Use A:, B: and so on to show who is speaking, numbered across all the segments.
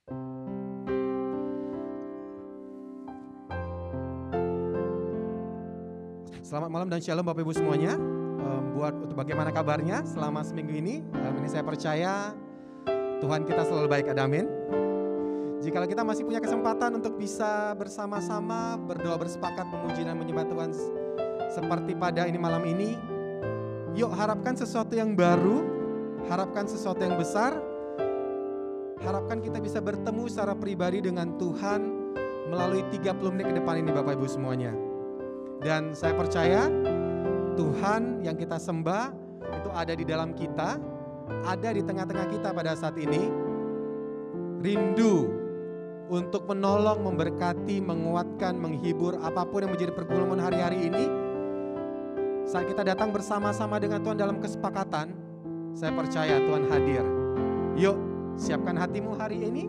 A: Selamat malam dan shalom Bapak Ibu semuanya. Bagaimana kabarnya selama seminggu ini? Ini saya percaya Tuhan kita selalu baik, amin. Jikalau kita masih punya kesempatan untuk bisa bersama-sama berdoa bersepakat memuji dan menyembah Tuhan seperti pada ini malam ini, yuk harapkan sesuatu yang baru, harapkan sesuatu yang besar, harapkan kita bisa bertemu secara pribadi dengan Tuhan melalui 30 menit ke depan ini Bapak Ibu semuanya. Dan saya percaya Tuhan yang kita sembah itu ada di dalam kita, ada di tengah-tengah kita pada saat ini, rindu untuk menolong, memberkati, menguatkan, menghibur apapun yang menjadi pergumulan hari-hari ini. Saat kita datang bersama-sama dengan Tuhan dalam kesepakatan, saya percaya Tuhan hadir. Yuk, siapkan hatimu hari ini,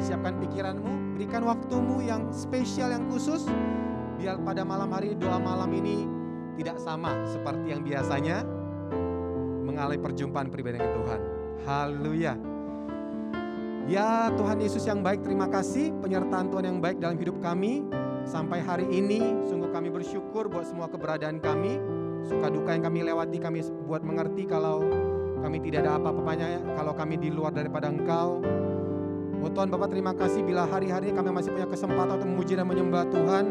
A: siapkan pikiranmu, berikan waktumu yang spesial, yang khusus, biar pada malam hari doa malam ini tidak sama seperti yang biasanya mengalami perjumpaan pribadi dengan Tuhan. Haleluya. Ya Tuhan Yesus yang baik, terima kasih penyertaan Tuhan yang baik dalam hidup kami. Sampai hari ini sungguh kami bersyukur buat semua keberadaan kami. Suka duka yang kami lewati kami buat mengerti kalau kami tidak ada apa-apanya, kalau kami di luar daripada Engkau. Oh Tuhan Bapak, terima kasih bila hari-hari kami masih punya kesempatan untuk memuji dan menyembah Tuhan.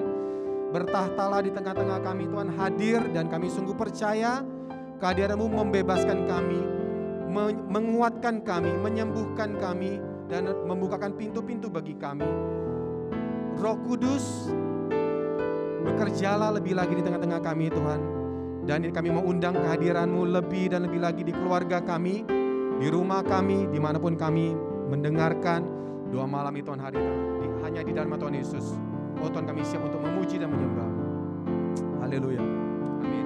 A: Bertahtalah di tengah-tengah kami Tuhan, hadir, dan kami sungguh percaya kehadiran-Mu membebaskan kami, menguatkan kami, menyembuhkan kami, dan membukakan pintu-pintu bagi kami. Roh Kudus, bekerjalah lebih lagi di tengah-tengah kami Tuhan. Dan kami mau undang kehadiran-Mu lebih dan lebih lagi di keluarga kami, di rumah kami, dimanapun kami mendengarkan doa malam itu Tuhan hari ini, hanya di dalam Tuhan Yesus. Oh Tuhan, kami siap untuk memuji dan menyembah. Haleluya. Amin.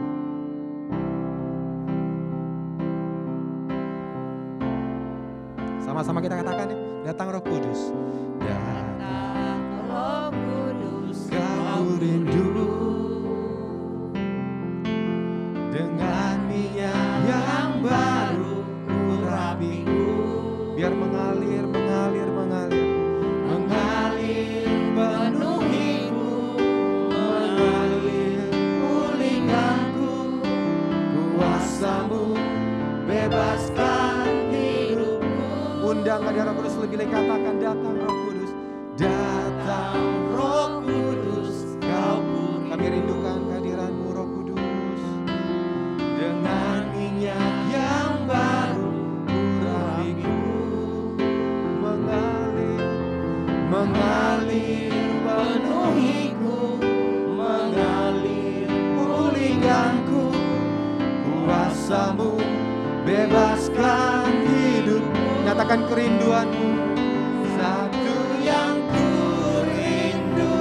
A: Sama-sama kita katakan ya, datang Roh Kudus.
B: Datang Roh Kudus,
A: Kau rindu dengan minyak yang baru urapiku. Biar mengalir, mengalir, mengalir, mengalir penuhiku, mengalir pulihkanku. Kuasa-Mu bebaskan hidupku. Undang hadirat Roh Kudus, lebih lagi katakan datang Roh Kudus. Datang Roh Kudus, Kau pun kami rindukan kehadiran-Mu Roh Kudus. Dengan minyak yang baru urapiku, mengalir penuhiku, mengalir pulihkanku. Kuasa-Mu bebaskan hidupku. Nyatakan kerinduan-Mu. Satu yang ku rindu,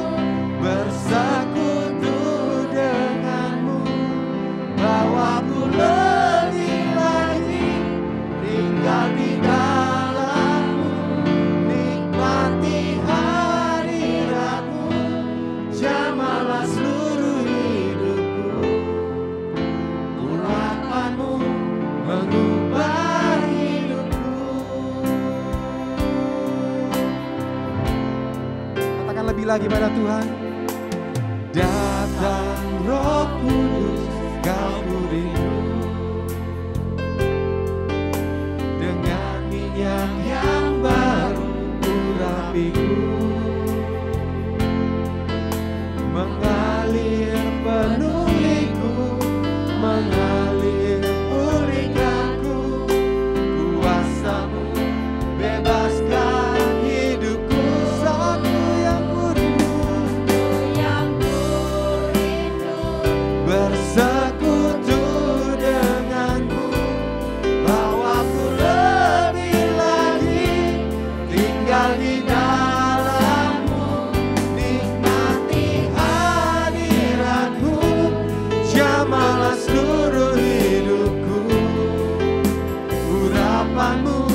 A: bersekutu dengan-Mu. Bawaku lebih lagi tinggal di dalam-Mu, nikmati hadirat-Mu, jamahlah seluruh hidupku. Urapan-Mu mengubah hidupku. Katakan lebih lagi pada Tuhan. Datang Roh Kudus, Kau rindu dengan minyak yang baru urapiku, mengalir penuhiku, mengalir pulihkanku. Kuasa-Mu bebaskan hidupku. Satu yang ku rindu, bersekutu dengan-Mu. Bawaku lebih lagi tinggal di dalam-Mu, nikmati hadirat-Mu, jamahlah seluruh hidupku. Urapan-Mu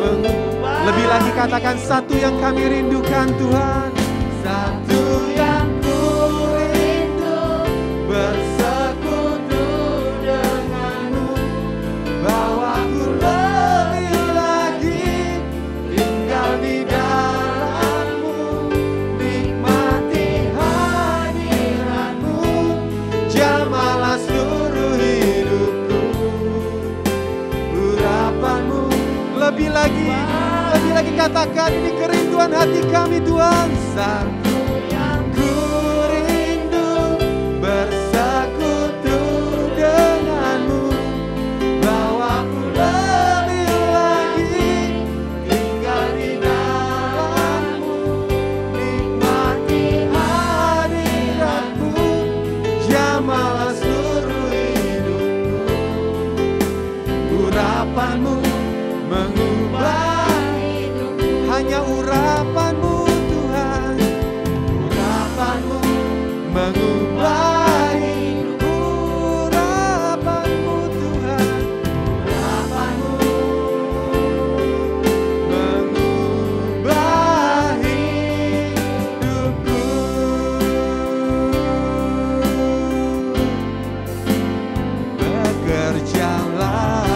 A: mengubah. Lebih lagi katakan, satu yang kami rindukan Tuhan. Satu yang ku rindu, bersekutu dengan-Mu. Bawaku lebih lagi tinggal di dalam lebih lagi katakan ini kerinduan hati kami Tuhan. Satu yang ku rindu bersekutu denganmu, bawaku lebih lagi tinggal di dalammu, nikmati hadiratmu, jamahlah seluruh hidupku. Urapanmu mengubah hidupku, hanya urapanmu Tuhan, urapanmu mengubah hidupku, urapanmu Tuhan, urapanmu mengubah hidupku. Bekerjalah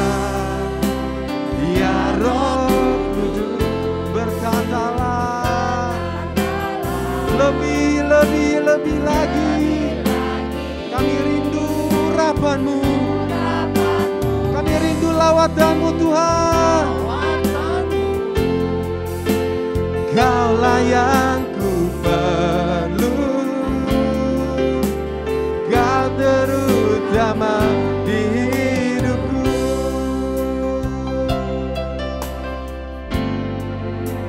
A: ya Roh Kudus, berkatalah lebih lagi. Kami rindu urapanmu, kami rindu lawatanmu Tuhan. Kaulah yang ku perlu, Kau terutama di hidupku.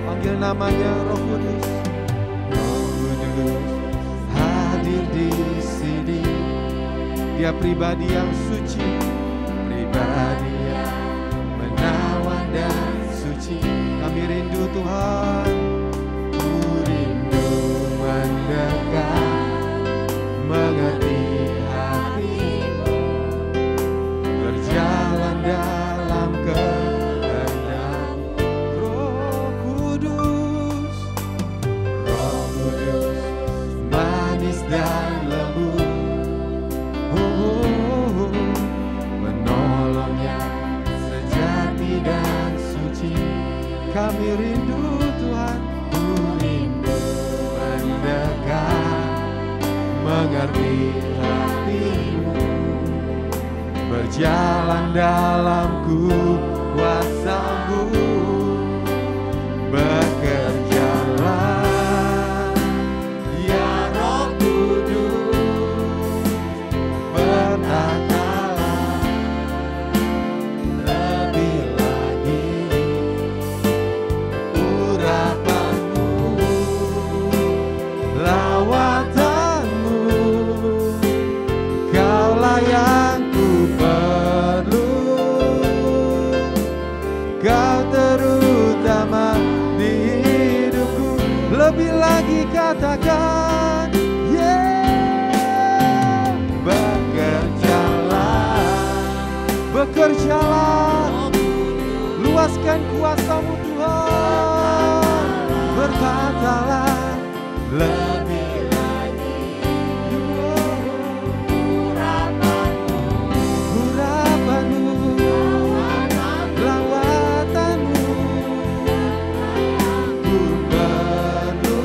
A: Panggil namanya Roh Kudus. Roh Kudus hadir di sini. Dia pribadi yang suci, pribadi yang menawan dan suci. Kami rindu Tuhan, ku rindu mendekat, mengerti hatimu, berjalan dalam kehendak-Mu. Roh Kudus, Roh Kudus, manis dan lembut, menolong yang sejati dan suci. Kami rindu Tuhan, ku rindu mendekat, mengerti hatimu, berjalan dalam kuasa-Mu. Bekerjalah ya Roh Kudus, berkatalah lebih lagi. Urapanmu, lawatanmu, Kaulah yang ku perlu, Kau terutama di hidupku. Lebih lagi katakan, yeah. Bekerjalah, luaskan kuasa-Mu Tuhan. Berkatalah lebih lagi. Urapanmu, lawatanmu, ku perlu,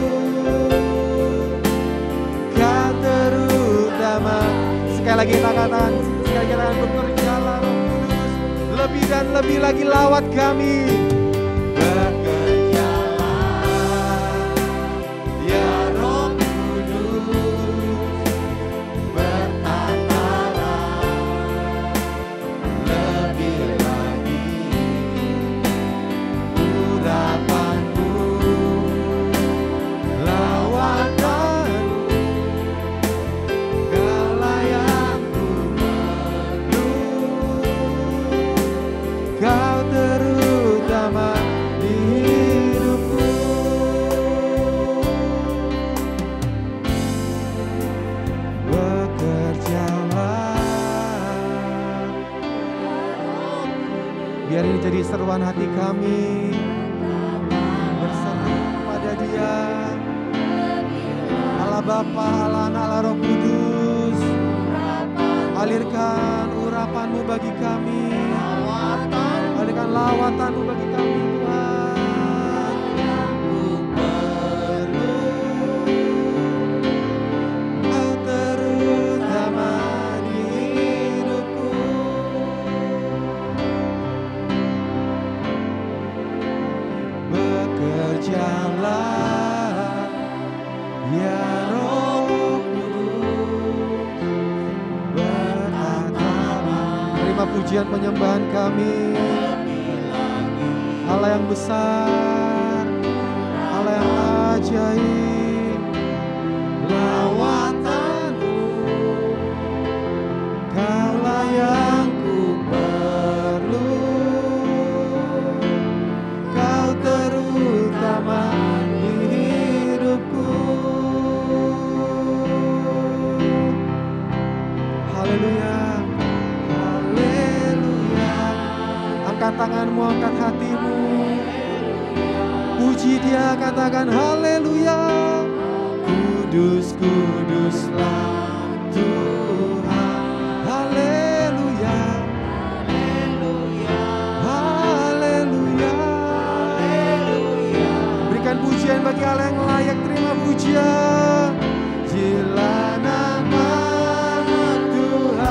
A: Kau terutama. Sekali lagi katakan, bekerjalah Roh Kudus, lebih dan lebih lagi lawat kami. Bekerjalah ya Roh Kudus, berkatalah lebih lagi. Urapanmu, lawatanmu, Kaulah yang ku perlu, Kau terutama di hidupku. Bekerjalah. Biar ini jadi seruan hati kami, berseru pada Dia, Allah Bapa, Allah Anak, Allah Roh Kudus. Alirkan urapan-Mu bagi kami, alirkan lawatan-Mu bagi kami Tuhan. Ku perlu, Kau terutama di hidupku. pujian penyembahan kami. Allah yang besar, Allah yang ajaib, lawatanmu, Kaulah yang ku perlu, Kau terutama di hidupku. Haleluya, haleluya. Angkat tanganmu, angkat hatimu, puji Dia, katakan haleluya. Kudus, kuduslah Tuhan. Haleluya, haleluya, haleluya. Berikan pujian bagi Allah yang layak terima pujian. Pujilah nama Tuhan.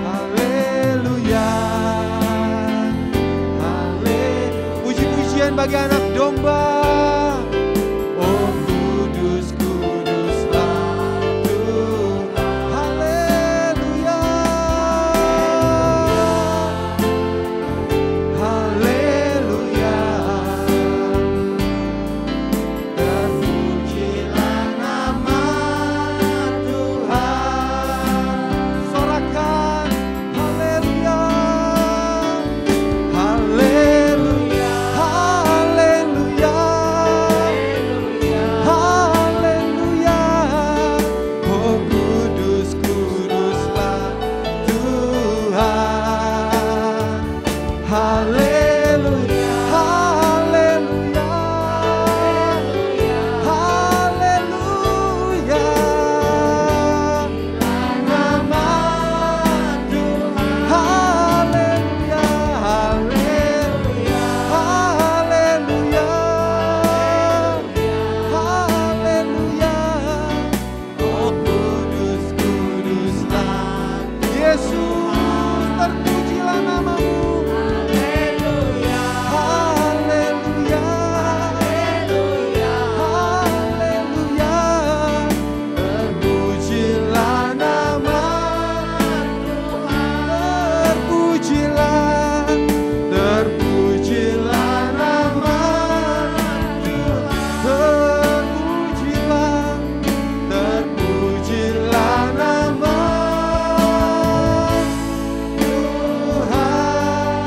A: Haleluya, haleluya. Puji-pujian bagi anak domba. Oh kudus, kuduslah Tuhan. Haleluya, haleluya. Terpujilah nama Tuhan. Sorakan haleluya, haleluya, haleluya, haleluya. Oh kudus, kuduslah Tuhan. Haleluya, haleluya, haleluya. Nama Tuhan. Haleluya, haleluya, haleluya, haleluya. Oh kudus, kuduslah Yesus, terpujilah namamu. Haleluya, haleluya, haleluya, haleluya. Terpujilah nama Tuhan. Terpujilah, terpujilah nama Tuhan. Terpujilah, terpujilah nama Tuhan.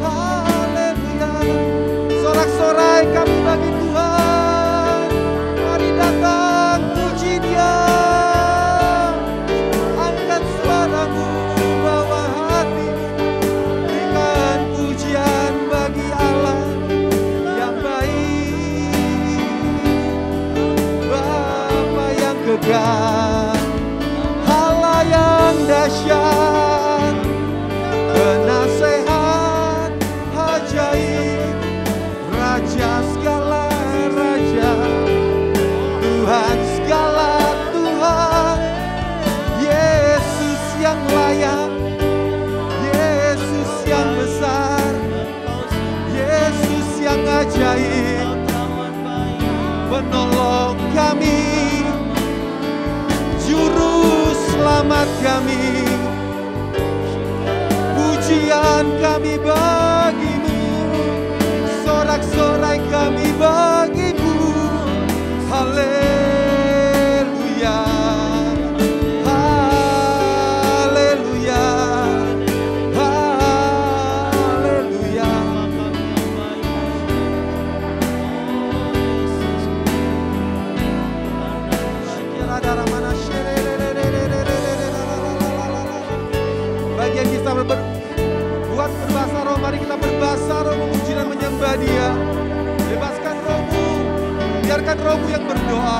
A: Haleluya. Sorak-sorai kami bagi Tuhan. Mari datang puji Dia. Angkat suaramu, bawa hati, berikan pujian bagi Allah yang baik, Bapa yang kekal, Allah yang dahsyat, penasehat ajaib, Raja segala raja, Tuhan segala Tuhan, Yesus yang layak, Yesus yang besar, Yesus yang ajaib, penolong kami, juru selamat kami. Pujian kami bagimu, sorak-sorai kami bagimu. Haleluya, haleluya, haleluya. Bagi yang bisa buat berbahasa roh, mari kita berbahasa roh, memuji dan menyembah Dia. Bebaskan rohmu, biarkan rohmu yang berdoa.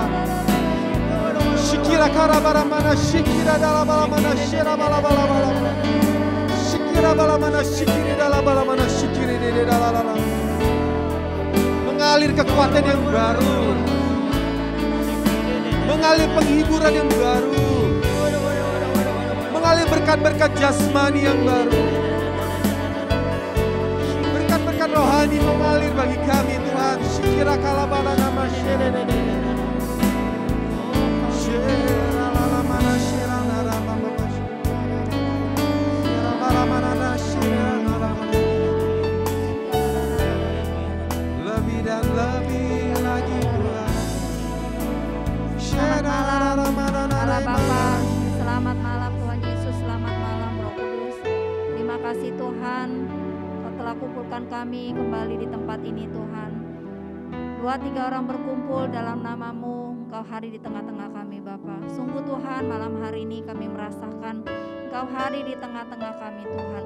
A: Shikira karabara mana shikira dalam bala mana shira bala bala bala. Shikira bala mana shikiri dalam bala mana shikiri di dalam. Mengalir kekuatan yang baru, mengalir penghiburan yang baru, mengalir berkat-berkat jasmani yang baru, berkat-berkat rohani mengalir bagi kami Tuhan. Shikira kalabala nama shire.
B: Selamat malam Allah Bapa, selamat malam Tuhan Yesus, selamat malam Roh Kudus. Terima kasih Tuhan, Kau telah kumpulkan kami kembali di tempat ini Tuhan. 2-3 orang berkumpul dalam nama-Mu, Engkau hari di tengah-tengah kami Bapa. Sungguh Tuhan, malam hari ini kami merasakan Engkau hari di tengah-tengah kami Tuhan.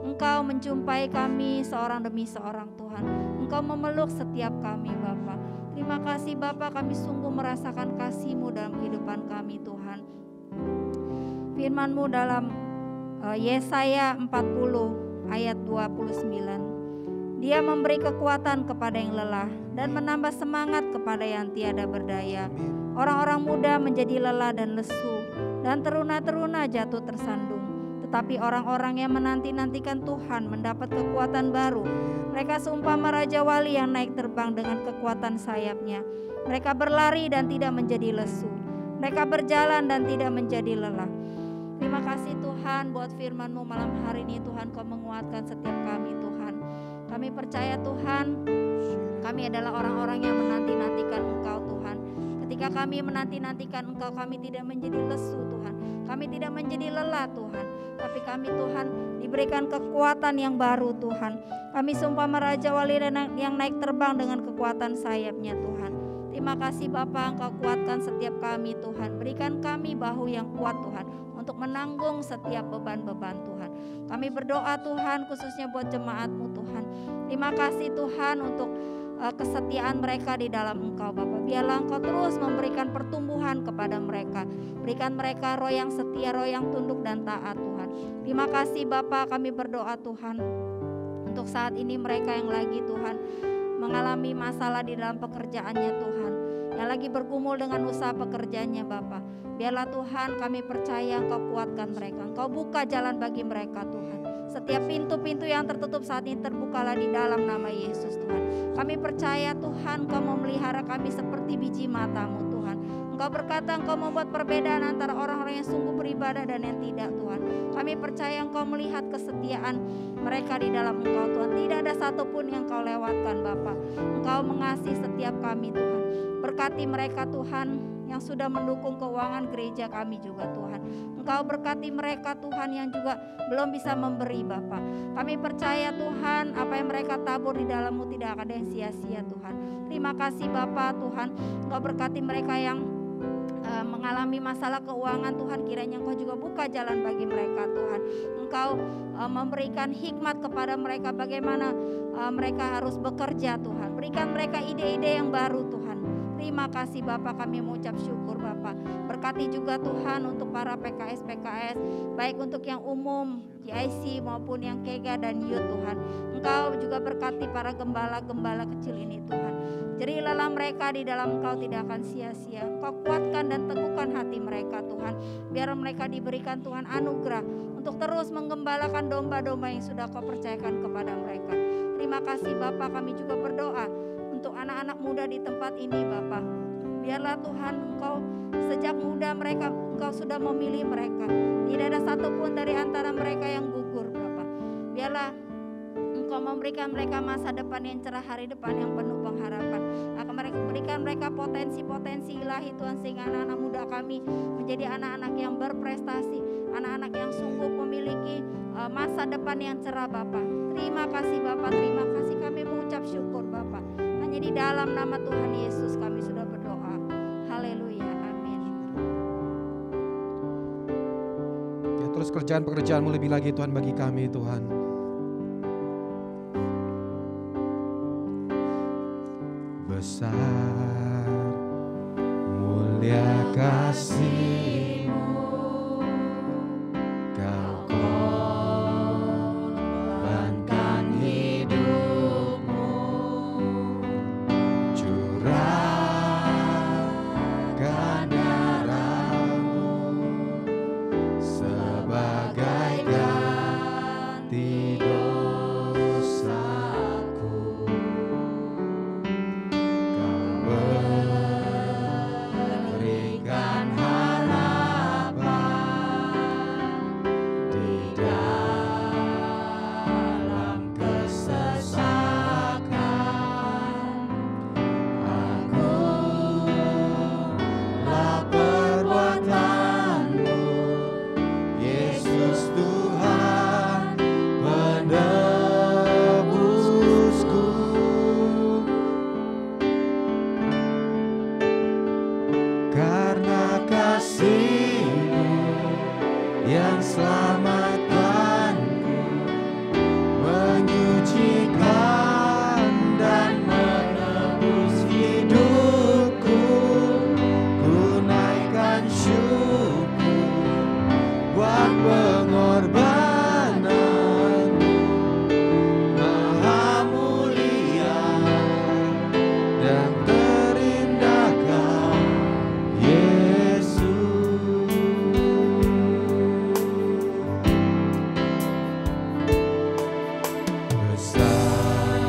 B: Engkau menjumpai kami seorang demi seorang Tuhan. Engkau memeluk setiap kami Bapa. Terima kasih Bapa, kami sungguh merasakan kasih-Mu dalam kehidupan kami Tuhan. Firman-Mu dalam Yesaya 40 ayat 29. Dia memberi kekuatan kepada yang lelah dan menambah semangat kepada yang tiada berdaya. Orang-orang muda menjadi lelah dan lesu, dan teruna-teruna jatuh tersandung. Tetapi orang-orang yang menanti-nantikan Tuhan mendapat kekuatan baru. Mereka seumpama Raja Wali yang naik terbang dengan kekuatan sayapnya. Mereka berlari dan tidak menjadi lesu. Mereka berjalan dan tidak menjadi lelah. Terima kasih Tuhan buat firman-Mu malam hari ini Tuhan, Kau menguatkan setiap kami Tuhan. Kami percaya Tuhan, kami adalah orang-orang yang menanti-nantikan Engkau Tuhan. Ketika kami menanti-nantikan Engkau, kami tidak menjadi lesu Tuhan. Kami tidak menjadi lelah Tuhan. Tapi kami Tuhan diberikan kekuatan yang baru Tuhan. Kami seumpama Raja Wali yang naik terbang dengan kekuatan sayapnya Tuhan. Terima kasih Bapa, Engkau kuatkan setiap kami Tuhan. Berikan kami bahu yang kuat Tuhan untuk menanggung setiap beban-beban Tuhan. Kami berdoa Tuhan khususnya buat jemaat-Mu Tuhan. Terima kasih Tuhan untuk kesetiaan mereka di dalam Engkau Bapa. Biarlah Engkau terus memberikan pertumbuhan kepada mereka. Berikan mereka roh yang setia, roh yang tunduk dan taat Tuhan. Terima kasih Bapa, kami berdoa Tuhan untuk saat ini mereka yang lagi Tuhan mengalami masalah di dalam pekerjaannya Tuhan, yang lagi bergumul dengan usaha pekerjaannya Bapa. Biarlah Tuhan kami percaya Engkau kuatkan mereka. Engkau buka jalan bagi mereka Tuhan. Setiap pintu-pintu yang tertutup saat ini terbukalah di dalam nama Yesus Tuhan. Kami percaya Tuhan Engkau memelihara kami seperti biji mata-Mu Tuhan. Engkau berkata Engkau membuat perbedaan antara orang-orang yang sungguh beribadah dan yang tidak Tuhan. Kami percaya Engkau melihat kesetiaan mereka di dalam Engkau Tuhan. Tidak ada satupun yang Engkau lewatkan Bapa. Engkau mengasihi setiap kami Tuhan. Berkati mereka Tuhan yang sudah mendukung keuangan gereja kami juga Tuhan. Engkau berkati mereka Tuhan yang juga belum bisa memberi Bapa. Kami percaya Tuhan apa yang mereka tabur di dalam-Mu tidak ada yang sia-sia Tuhan. Terima kasih Bapa Tuhan. Engkau berkati mereka yang mengalami masalah keuangan Tuhan, kiranya Engkau juga buka jalan bagi mereka Tuhan. Engkau memberikan hikmat kepada mereka bagaimana mereka harus bekerja Tuhan. Berikan mereka ide-ide yang baru Tuhan. Terima kasih Bapak, kami mengucap syukur Bapak. Berkati juga Tuhan untuk para PKS-PKS, baik untuk yang umum, GIC maupun yang KEGA dan YUT Tuhan. Engkau juga berkati para gembala-gembala kecil ini Tuhan. Jerilah mereka di dalam Engkau tidak akan sia-sia. Engkau kuatkan dan teguhkan hati mereka Tuhan. Biar mereka diberikan Tuhan anugerah untuk terus menggembalakan domba-domba yang sudah Kau percayakan kepada mereka. Terima kasih Bapak, kami juga berdoa untuk anak-anak muda di tempat ini Bapak. Biarlah Tuhan Engkau sejak muda mereka, Engkau sudah memilih mereka. Tidak ada satupun dari antara mereka yang gugur Bapak. Biarlah Engkau memberikan mereka masa depan yang cerah, hari depan yang penuh pengharapan. Akan mereka berikan mereka potensi-potensi ilahi Tuhan, sehingga anak-anak muda kami menjadi anak-anak yang berprestasi, anak-anak yang sungguh memiliki masa depan yang cerah Bapak. Terima kasih Bapak, terima kasih, kami mengucap syukur Bapak. Hanya di dalam nama Tuhan Yesus kami sudah berdoa. Haleluya, amin.
A: Ya, terus pekerjaan-Mu lebih lagi Tuhan bagi kami Tuhan. Besar mulia kasih-Mu, Kau korbankan hidup-Mu, curahkan darah-Mu sebagai ganti dosaku. Berikan harapan yang selamatkanku, menyucikan dan menebus hidupku. Ku naikkan syukur buat pengorbanan, Maha mulia dan terindah Kau, Yesus. Besar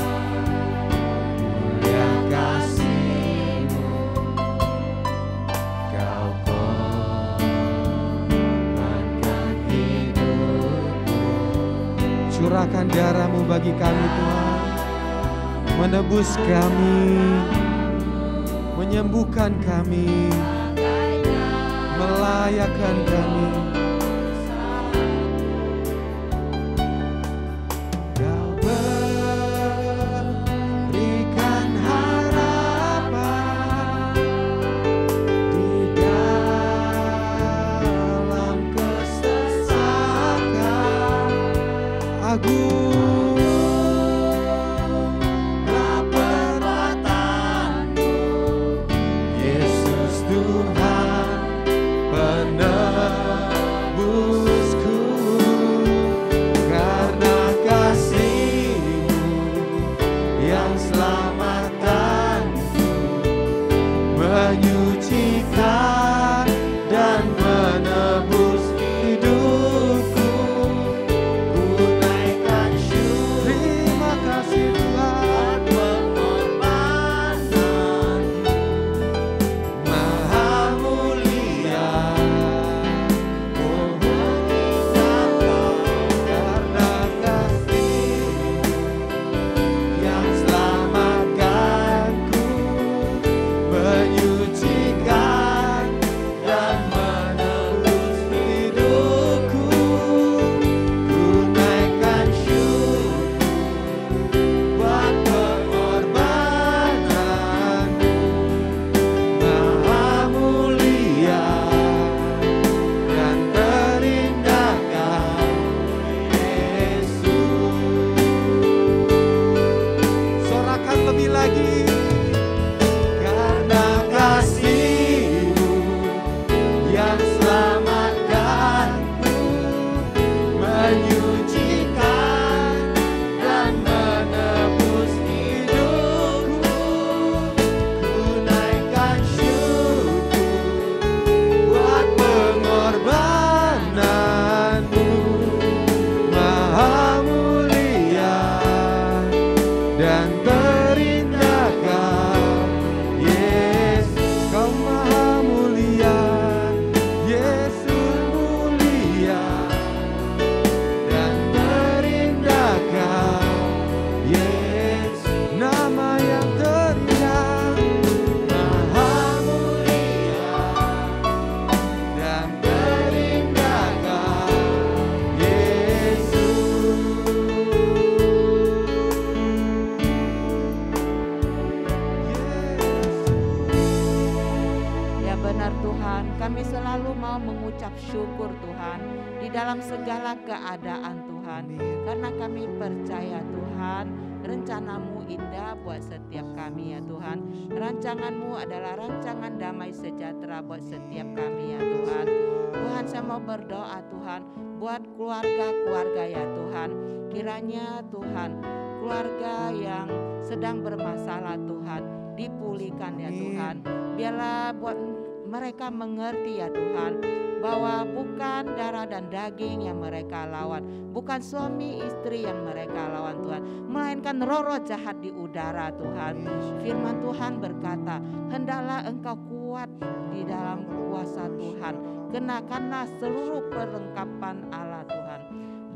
A: mulia kasih-Mu, Kau korbankan hidupku. Curahkan darah-Mu bagi kami Tuhan, menebus kami, menyembuhkan kami, melayakkan kami. Kau berikan harapan di dalam kesesakan. Agunglah perbuatan-Mu, Yesus Tuhan penebusku. Karena kasih-Mu yang selamatkanku, menyucikan dan menebus hidupku. Ku naikkan syukur, terima kasih Tuhan, pengorbanan, Maha mulia, oh mengingat Kau. Karena kasih-Mu yang selamatkanku, menyucikan dan menebus hidupku. Ku naikkan syukur buat pengorbanan-Mu, Maha mulia dan terindah Kau, Yesus. Sorakan lebih lagi. Karena kasih-Mu yang selamatkanku, menyucikan dan menebus hidupku. Ku naikkan syukur buat pengorbanan-Mu, Maha mulia dan terindah Kau, Yesus. Kau Maha mulia, Yesus mulia dan terindah Kau, Yesus. Nama yang terindah, Maha mulia dan terindah Kau, Yesus.
C: Ya benar Tuhan, kami selalu mau mengucap syukur Tuhan di dalam segala keadaan Tuhan. Karena kami percaya Tuhan, rencana-Mu indah buat setiap kami ya Tuhan. Rancangan-Mu adalah rancangan damai sejahtera buat setiap kami ya Tuhan. Tuhan, saya mau berdoa Tuhan buat keluarga-keluarga ya Tuhan. Kiranya Tuhan, keluarga yang sedang bermasalah Tuhan, dipulihkan ya Tuhan. Biarlah buat mereka mengerti ya Tuhan, bahwa bukan darah dan daging yang mereka lawan, bukan suami istri yang mereka lawan Tuhan, melainkan roh-roh jahat di udara Tuhan. Firman Tuhan berkata, hendaklah engkau kuat di dalam kuasa Tuhan, kenakanlah seluruh perlengkapan Allah Tuhan.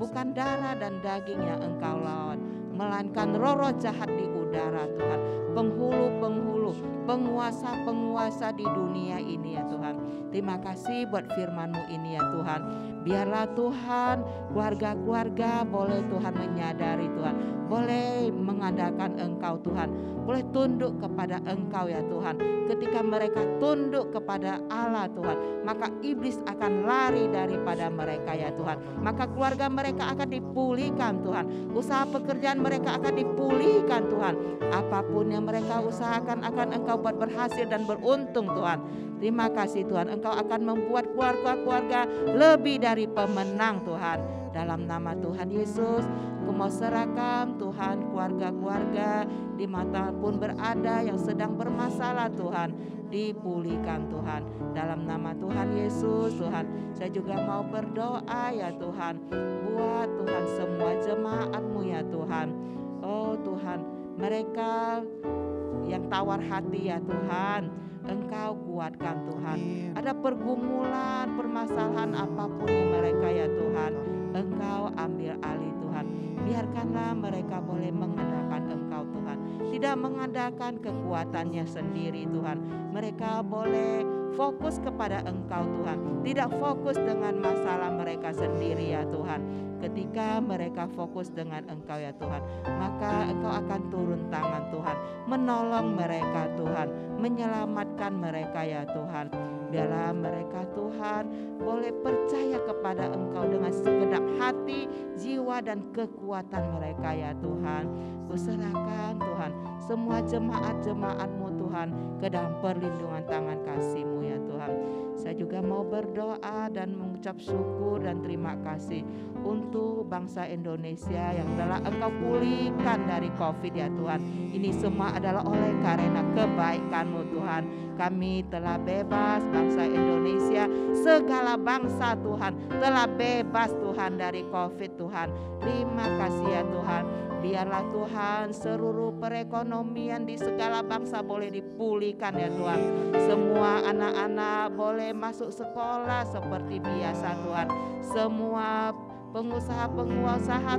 C: Bukan darah dan daging yang engkau lawan, melainkan roh-roh jahat di udara Tuhan, penghulu-penghulu, penguasa-penguasa di dunia ini ya Tuhan. Terima kasih buat firman-Mu ini ya Tuhan. Biarlah Tuhan keluarga-keluarga boleh Tuhan menyadari Tuhan, boleh mengandalkan Engkau Tuhan, boleh tunduk kepada Engkau ya Tuhan. Ketika mereka tunduk kepada Allah Tuhan, maka iblis akan lari daripada mereka ya Tuhan. Maka keluarga mereka akan dipulihkan Tuhan, usaha pekerjaan mereka akan dipulihkan Tuhan. Apapun yang mereka usahakan akan Engkau buat berhasil dan beruntung Tuhan. Terima kasih Tuhan, Engkau akan membuat keluarga-keluarga lebih dari pemenang Tuhan. Dalam nama Tuhan Yesus, aku mau serahkan Tuhan keluarga-keluarga dimanapun berada yang sedang bermasalah Tuhan, dipulihkan Tuhan. Dalam nama Tuhan Yesus Tuhan, saya juga mau berdoa ya Tuhan, buat Tuhan semua jemaat-Mu ya Tuhan. Oh Tuhan, mereka yang tawar hati ya Tuhan, Engkau kuatkan Tuhan. Ada pergumulan, permasalahan apapun yang mereka ya Tuhan, Engkau ambil alih Tuhan. Biarkanlah mereka boleh mengandalkan Engkau Tuhan, tidak mengandalkan kekuatannya sendiri Tuhan. Mereka boleh fokus kepada Engkau Tuhan, tidak fokus dengan masalah mereka sendiri ya Tuhan. Ketika mereka fokus dengan Engkau ya Tuhan, maka Engkau akan turun tangan Tuhan, menolong mereka Tuhan, menyelamatkan mereka ya Tuhan. Biarlah mereka Tuhan boleh percaya kepada Engkau dengan segenap hati, jiwa dan kekuatan mereka ya Tuhan. Kuserahkan Tuhan semua jemaat-jemaat-Mu Tuhan ke dalam perlindungan tangan kasih-Mu ya Tuhan. Saya juga mau berdoa dan mengucap syukur dan terima kasih untuk bangsa Indonesia yang telah Engkau pulihkan dari COVID ya Tuhan. Ini semua adalah oleh karena kebaikan-Mu Tuhan. Kami telah bebas, bangsa Indonesia, segala bangsa Tuhan telah bebas Tuhan dari COVID Tuhan. Terima kasih ya Tuhan. Biarlah Tuhan seluruh perekonomian di segala bangsa boleh dipulihkan ya Tuhan. Semua anak-anak boleh masuk sekolah seperti biasa Tuhan. Semua pengusaha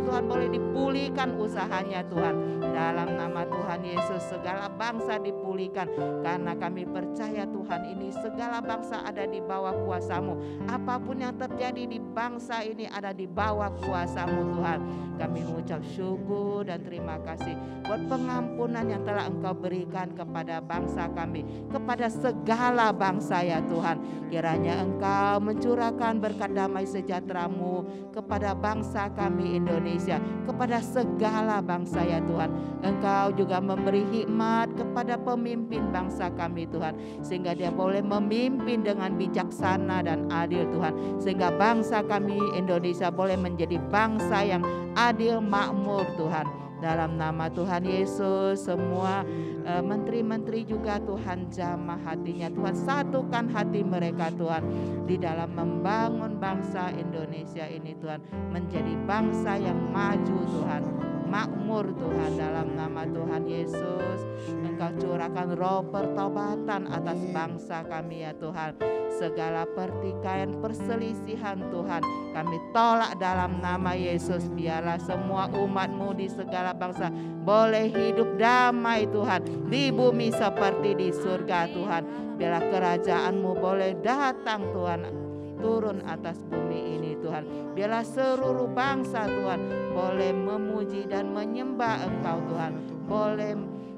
C: Tuhan boleh dipulihkan usahanya Tuhan. Dalam nama Tuhan Yesus segala bangsa dipulihkan, karena kami percaya Tuhan ini segala bangsa ada di bawah kuasa-Mu. Apapun yang terjadi di bangsa ini ada di bawah kuasa-Mu Tuhan. Kami mengucap syukur dan terima kasih buat pengampunan yang telah Engkau berikan kepada bangsa kami, kepada segala bangsa ya Tuhan. Kiranya Engkau mencurahkan berkat damai sejahtera-Mu kepada bangsa kami Indonesia, kepada segala bangsa ya Tuhan. Engkau juga memberi hikmat kepada pemimpin bangsa kami Tuhan, sehingga dia boleh memimpin dengan bijaksana dan adil Tuhan, sehingga bangsa kami Indonesia boleh menjadi bangsa yang adil makmur Tuhan. Dalam nama Tuhan Yesus, semua menteri-menteri juga Tuhan jamah hatinya Tuhan, satukan hati mereka Tuhan di dalam membangun bangsa Indonesia ini Tuhan, menjadi bangsa yang maju Tuhan, makmur Tuhan. Dalam nama Tuhan Yesus, Engkau curahkan roh pertobatan atas bangsa kami ya Tuhan. Segala pertikaian, perselisihan Tuhan kami tolak dalam nama Yesus. Biarlah semua umat-Mu di segala bangsa boleh hidup damai Tuhan, di bumi seperti di surga Tuhan. Biarlah kerajaan-Mu boleh datang Tuhan, turun atas bumi ini Tuhan. Biarlah seluruh bangsa Tuhan boleh memuji dan menyembah Engkau Tuhan, boleh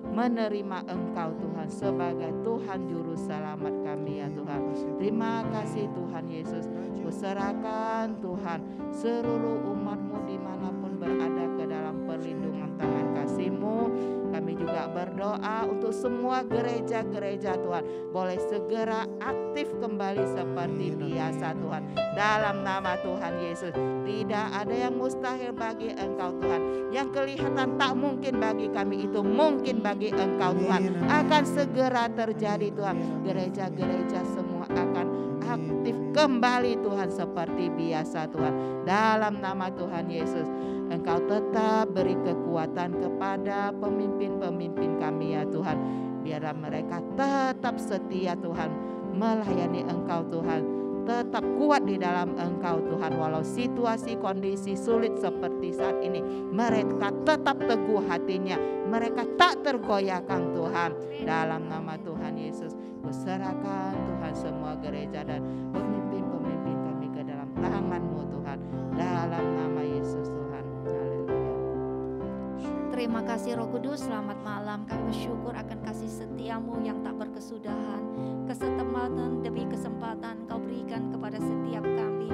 C: menerima Engkau Tuhan sebagai Tuhan Juru Selamat kami ya Tuhan. Terima kasih Tuhan Yesus. Kuserahkan Tuhan seluruh umat-Mu dimanapun berada ke dalam perlindungan tangan kasih-Mu. Kami juga berdoa untuk semua gereja-gereja Tuhan boleh segera aktif kembali seperti biasa Tuhan. Dalam nama Tuhan Yesus, tidak ada yang mustahil bagi Engkau Tuhan. Yang kelihatan tak mungkin bagi kami itu mungkin bagi Engkau Tuhan. Akan segera terjadi Tuhan. Gereja-gereja semua akan aktif kembali Tuhan seperti biasa Tuhan. Dalam nama Tuhan Yesus, Engkau tetap beri kekuatan kepada pemimpin-pemimpin kami ya Tuhan. Biarlah mereka tetap setia Tuhan melayani Engkau Tuhan. Tetap kuat di dalam Engkau Tuhan, walau situasi kondisi sulit seperti saat ini. Mereka tetap teguh hatinya, mereka tak tergoyahkan Tuhan. Dalam nama Tuhan Yesus, Kuserahkan Tuhan semua gereja dan pemimpin-pemimpin kami ke dalam tangan-Mu Tuhan. Dalam nama Yesus Tuhan. Haleluya.
B: Terima kasih Roh Kudus, selamat malam. Kami bersyukur akan kasih setia-Mu yang tak berkesudahan. Kesempatan demi kesempatan Engkau berikan kepada setiap kami.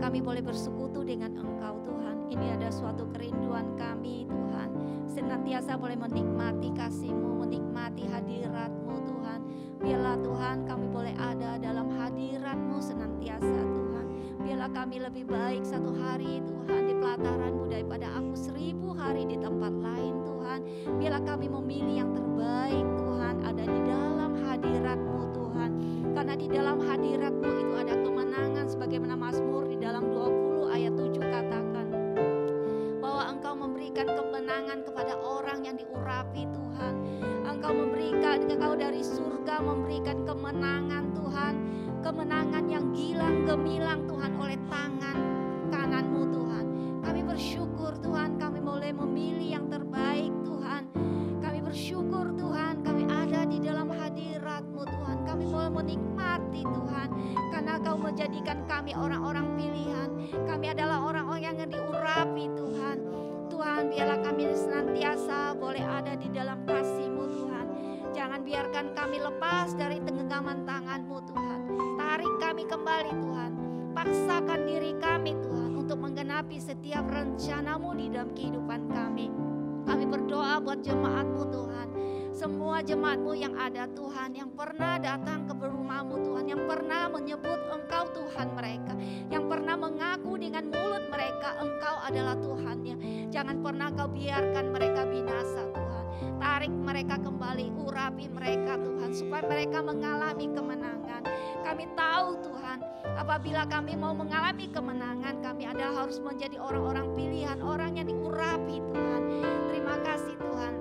B: Kami boleh bersekutu dengan Engkau Tuhan. Ini ada suatu kerinduan kami Tuhan. Senantiasa boleh menikmati kasih-Mu, menikmati hadirat-Mu Tuhan. Biarlah Tuhan kami boleh ada dalam hadirat-Mu senantiasa Tuhan. Biarlah kami lebih baik satu hari Tuhan di pelataran-Mu daripada aku 1000 hari di tempat lain Tuhan. Biarlah kami memilih yang terbaik Tuhan, ada di dalam hadirat-Mu Tuhan. Karena di dalam hadirat-Mu itu ada kemenangan, sebagaimana Mazmur di dalam 20 ayat 7 katakan bahwa Engkau memberikan kemenangan kepada orang yang diurapi Tuhan. Engkau dari surga memberikan kemenangan Tuhan, kemenangan yang gilang gemilang Tuhan oleh tangan kanan-Mu Tuhan. Kami bersyukur Tuhan, kami boleh memilih yang terbaik Tuhan. Kami bersyukur Tuhan, kami ada di dalam hadirat-Mu Tuhan. Kami boleh menikmati Tuhan, karena Kau menjadikan kami orang-orang pilihan. Kami adalah orang-orang yang diurapi Tuhan. Tuhan, biarlah kami senantiasa boleh ada di dalam kasih-Mu Tuhan. Jangan biarkan kami lepas dari genggaman tangan-Mu Tuhan. Tarik kami kembali Tuhan. Paksakan diri kami Tuhan untuk menggenapi setiap rencana-Mu di dalam kehidupan kami. Kami berdoa buat jemaat-Mu Tuhan. Semua jemaat-Mu yang ada Tuhan, yang pernah datang ke rumah-Mu Tuhan, yang pernah menyebut Engkau Tuhan mereka, yang pernah mengaku dengan mulut mereka Engkau adalah Tuhannya. Jangan pernah Kau biarkan mereka binasa Tuhan. Tarik mereka kembali, urapi mereka Tuhan, supaya mereka mengalami kemenangan. Kami tahu Tuhan, apabila kami mau mengalami kemenangan, kami adalah harus menjadi orang-orang pilihan, orang yang diurapi Tuhan. Terima kasih Tuhan.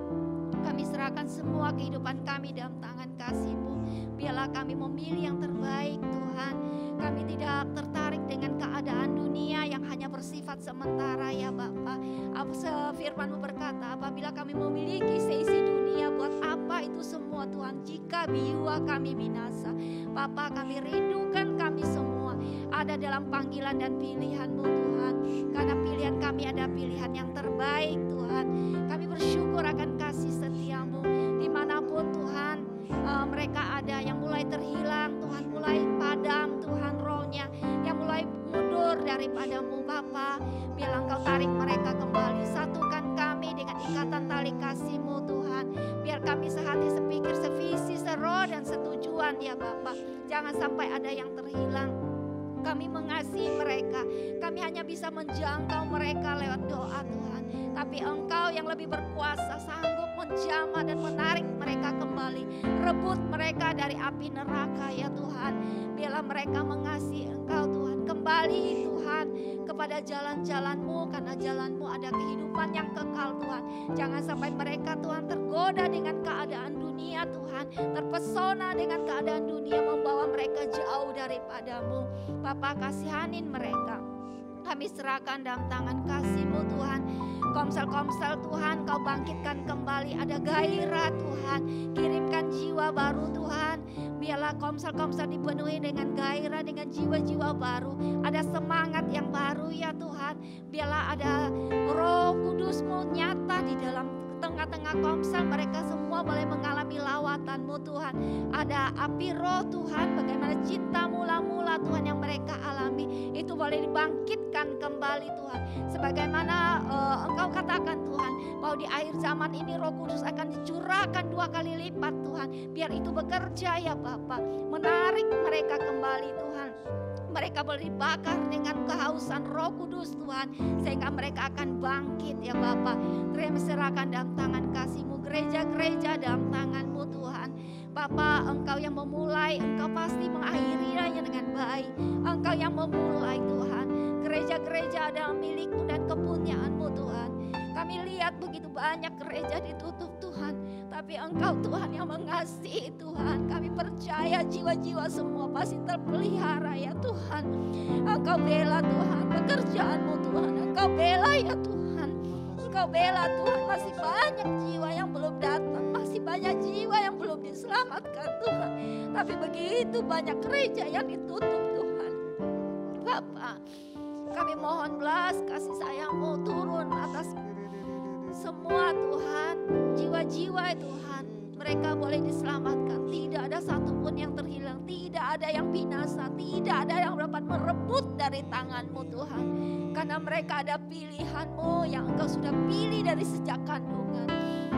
B: Kami serahkan semua kehidupan kami dalam tangan kasih-Mu. Biarlah kami memilih yang terbaik Tuhan. Kami tidak tertarik dengan keadaan dunia yang hanya bersifat sementara ya Bapa. Firman-Mu berkata, apabila kami memiliki seisi dunia, buat apa itu semua Tuhan jika jiwa kami binasa. Bapa, kami rindukan kami semua ada dalam panggilan dan pilihan-Mu Tuhan. Karena pilihan kami ada pilihan yang terbaik Tuhan. Kami bersyukur akan kasih setia-Mu. Dimanapun Tuhan mereka ada yang mulai terhilang Tuhan, mulai padam Tuhan rohnya, yang mulai mundur daripada-Mu Bapa. Biarlah Engkau tarik mereka kembali, satukan kami dengan ikatan tali kasih-Mu Tuhan. Biar kami sehati, sepikir, sevisi, seroh dan setujuan ya Bapa. Jangan sampai ada yang terhilang. Kami mengasihi mereka. Kami hanya bisa menjangkau mereka lewat doa Tuhan. Tapi Engkau yang lebih berkuasa sanggup menjamah dan menarik mereka kembali. Rebut mereka dari api neraka ya Tuhan. Biarlah mereka mengasihi Engkau Tuhan. Kembali Tuhan kepada jalan-jalan-Mu, karena jalan-Mu ada kehidupan yang kekal Tuhan. Jangan sampai mereka Tuhan tergoda dengan keadaan dunia Tuhan. Terpesona dengan keadaan dunia membawa mereka jauh daripada-Mu. Bapa, kasihanin mereka. Kami serahkan dalam tangan kasih-Mu Tuhan. Komsel-komsel Tuhan, Kau bangkitkan kembali. Ada gairah Tuhan. Kirimkan jiwa baru Tuhan. Biarlah komsel-komsel dipenuhi dengan gairah, dengan jiwa-jiwa baru. Ada semangat yang baru ya Tuhan. Biarlah ada Roh Kudus-Mu nyata di dalam tengah-tengah komsel. Mereka semua boleh mengalami lawatan-Mu Tuhan. Ada api roh Tuhan, bagaimana cinta mula-mula Tuhan yang mereka alami, itu boleh dibangkitkan kembali Tuhan. Sebagaimana Engkau katakan Tuhan, bahwa di akhir zaman ini Roh Kudus akan dicurahkan 2 kali lipat Tuhan. Biar itu bekerja ya Bapa, menarik mereka kembali Tuhan. Mereka boleh dibakar dengan kehausan Roh Kudus Tuhan, sehingga mereka akan bangkit ya Bapa. Terima serahkan dalam tangan kasih-Mu gereja-gereja dalam tangan-Mu Tuhan. Bapa, Engkau yang memulai, Engkau pasti mengakhirinya dengan baik. Engkau yang memulai Tuhan. Gereja-gereja adalah milik-Mu dan kepunyaan-Mu Tuhan. Kami lihat begitu banyak gereja ditutup Tuhan, tapi Engkau Tuhan yang mengasihi Tuhan. Kami percaya jiwa-jiwa semua pasti terpelihara ya Tuhan. Engkau bela Tuhan pekerjaan-Mu Tuhan. Engkau bela ya Tuhan. Engkau bela Tuhan, masih banyak jiwa yang belum datang. Masih banyak jiwa yang belum diselamatkan Tuhan. Tapi begitu banyak gereja yang ditutup Tuhan. Bapa, kami mohon belas kasih sayang-Mu turun atas semua Tuhan, jiwa-jiwa Tuhan. Mereka boleh diselamatkan, tidak ada satupun yang terhilang, tidak ada yang binasa, tidak ada yang dapat merebut dari tangan-Mu Tuhan. Karena mereka ada pilihan-Mu yang Engkau sudah pilih dari sejak kandungan.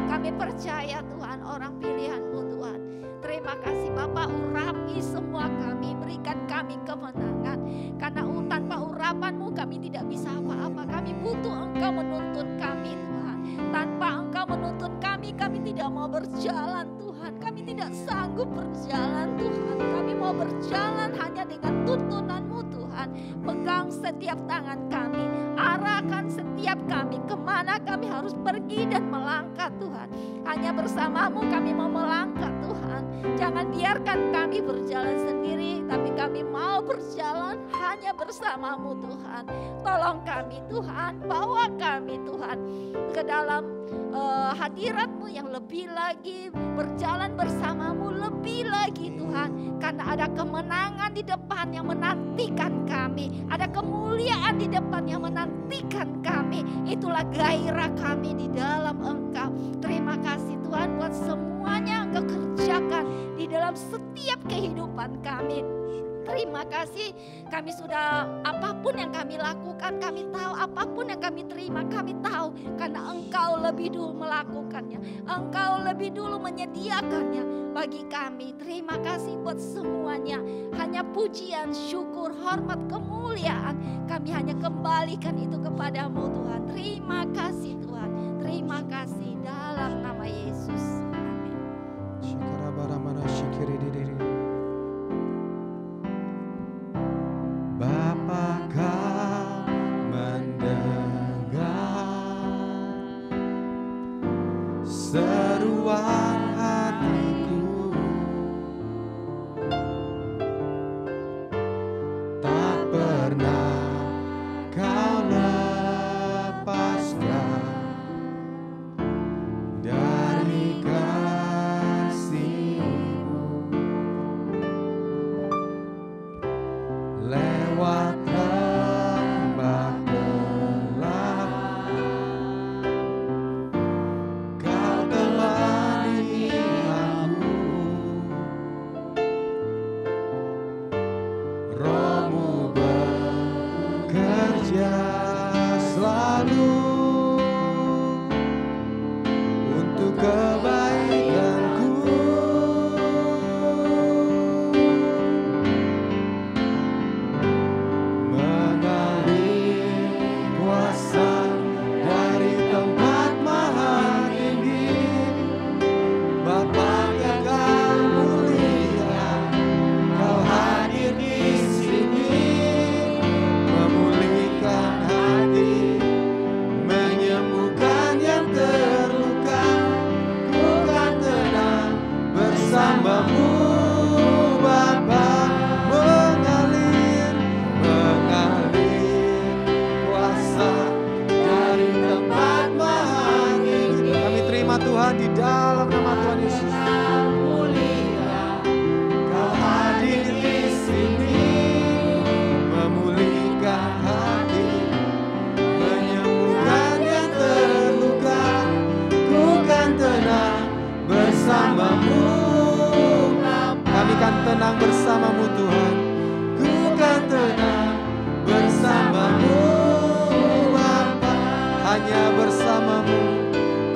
B: Kami percaya Tuhan, orang pilihan-Mu Tuhan. Terima kasih Bapak, urapi semua kami, berikan kami kemenangan. Karena tanpa urapan-Mu kami tidak bisa apa-apa. Kami butuh Engkau menuntun kami Tuhan. Tanpa Engkau menuntun kami tidak mau berjalan Tuhan. Kami tidak sanggup berjalan Tuhan. Kami mau berjalan hanya dengan tuntunan-Mu Tuhan. Pegang setiap tangan kami, arahkan setiap kami kemana kami harus pergi dan melangkah Tuhan. Hanya bersama-Mu kami mau melangkah Tuhan. Jangan biarkan kami berjalan sendiri, tapi kami mau berjalan hanya bersama-Mu Tuhan. Tolong kami Tuhan, bawa kami Tuhan ke dalam hadirat-Mu yang lebih lagi, berjalan bersama-Mu lebih lagi Tuhan. Karena ada kemenangan di depan yang menantikan kami, ada kemuliaan di depan yang menantikan kami. Itulah gairah kami di dalam Engkau. Terima kasih Tuhan buat semuanya Engkau kerjakan di dalam setiap kehidupan kami. Terima kasih, kami sudah apapun yang kami lakukan, kami tahu apapun yang kami terima, kami tahu karena Engkau lebih dulu melakukannya, Engkau lebih dulu menyediakannya bagi kami. Terima kasih buat semuanya. Hanya pujian, syukur, hormat, kemuliaan kami hanya kembalikan itu kepadamu Tuhan. Terima kasih Tuhan, terima kasih dalam nama Yesus. Amin.
A: Bapa, Kau mendengar seruan hatiku, tak pernah Kau lepaskan dari kasih-Mu. Lewat lembah gelap, Kau temani aku. Roh-Mu bekerja selalu untuk kebaikanku. Mengalir kuasa dari tempat maha tinggi, Bapa kekal mulia, Kau hadir di sini, memulihkan hati, menyembuhkan yang terluka. Ku kan tenang bersama-Mu Bapa. Mengalir kuasa dari tempat maha tinggi. Kami terima Tuhan di dalam nama Tuhan Yesus. Mulia, Kau hadir di sini, memulihkan hati, menyembuhkan yang terluka. Ku kan tenang bersama-Mu Bapa. Kami kan tenang bersama-Mu Tuhan. Ku kan tenang bersama-Mu Bapa. Hanya bersama-Mu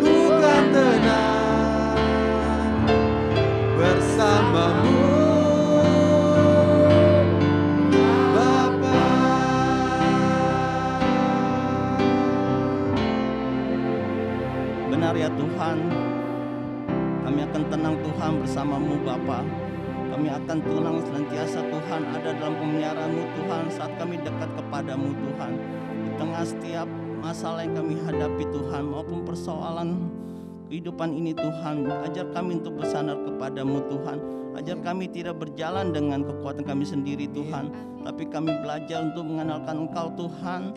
A: ku kan tenang, bersama-Mu Bapa.
D: Benar ya Tuhan, kami akan tenang Tuhan bersama-Mu Bapa. Kami akan tenang senantiasa Tuhan ada dalam pemeliharaan-Mu Tuhan saat kami dekat kepadamu Tuhan. Di tengah setiap masalah yang kami hadapi Tuhan maupun persoalan kehidupan ini Tuhan, ajar kami untuk bersandar kepadamu Tuhan. Ajar kami tidak berjalan dengan kekuatan kami sendiri Tuhan, tapi kami belajar untuk mengandalkan Engkau Tuhan.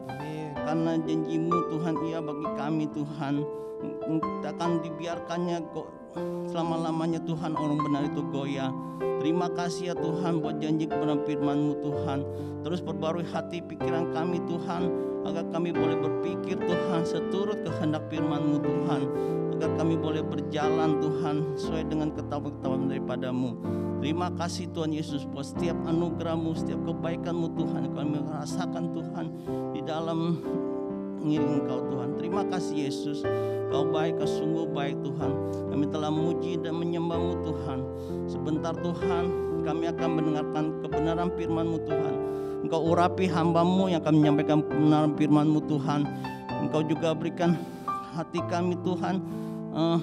D: Karena janji-Mu Tuhan ia bagi kami Tuhan, tak akan dibiarkannya selama-lamanya Tuhan orang benar itu goyah. Terima kasih ya Tuhan buat janji kebenaran firman-Mu Tuhan. Terus perbarui hati pikiran kami Tuhan, agar kami boleh berpikir Tuhan seturut kehendak firman-Mu Tuhan, agar kami boleh berjalan Tuhan sesuai dengan ketahuan-ketahuan daripada-Mu. Terima kasih Tuhan Yesus buat setiap anugerah-Mu, setiap kebaikan-Mu Tuhan yang kami merasakan Tuhan di dalam mengiring Engkau Tuhan. Terima kasih Yesus, Kau baik, Kau sungguh baik Tuhan. Kami telah memuji dan menyembah-Mu Tuhan. Sebentar Tuhan, kami akan mendengarkan kebenaran firman-Mu Tuhan. Engkau urapi hamba-Mu yang akan menyampaikan kebenaran firman-Mu Tuhan. Engkau juga berikan hati kami Tuhan,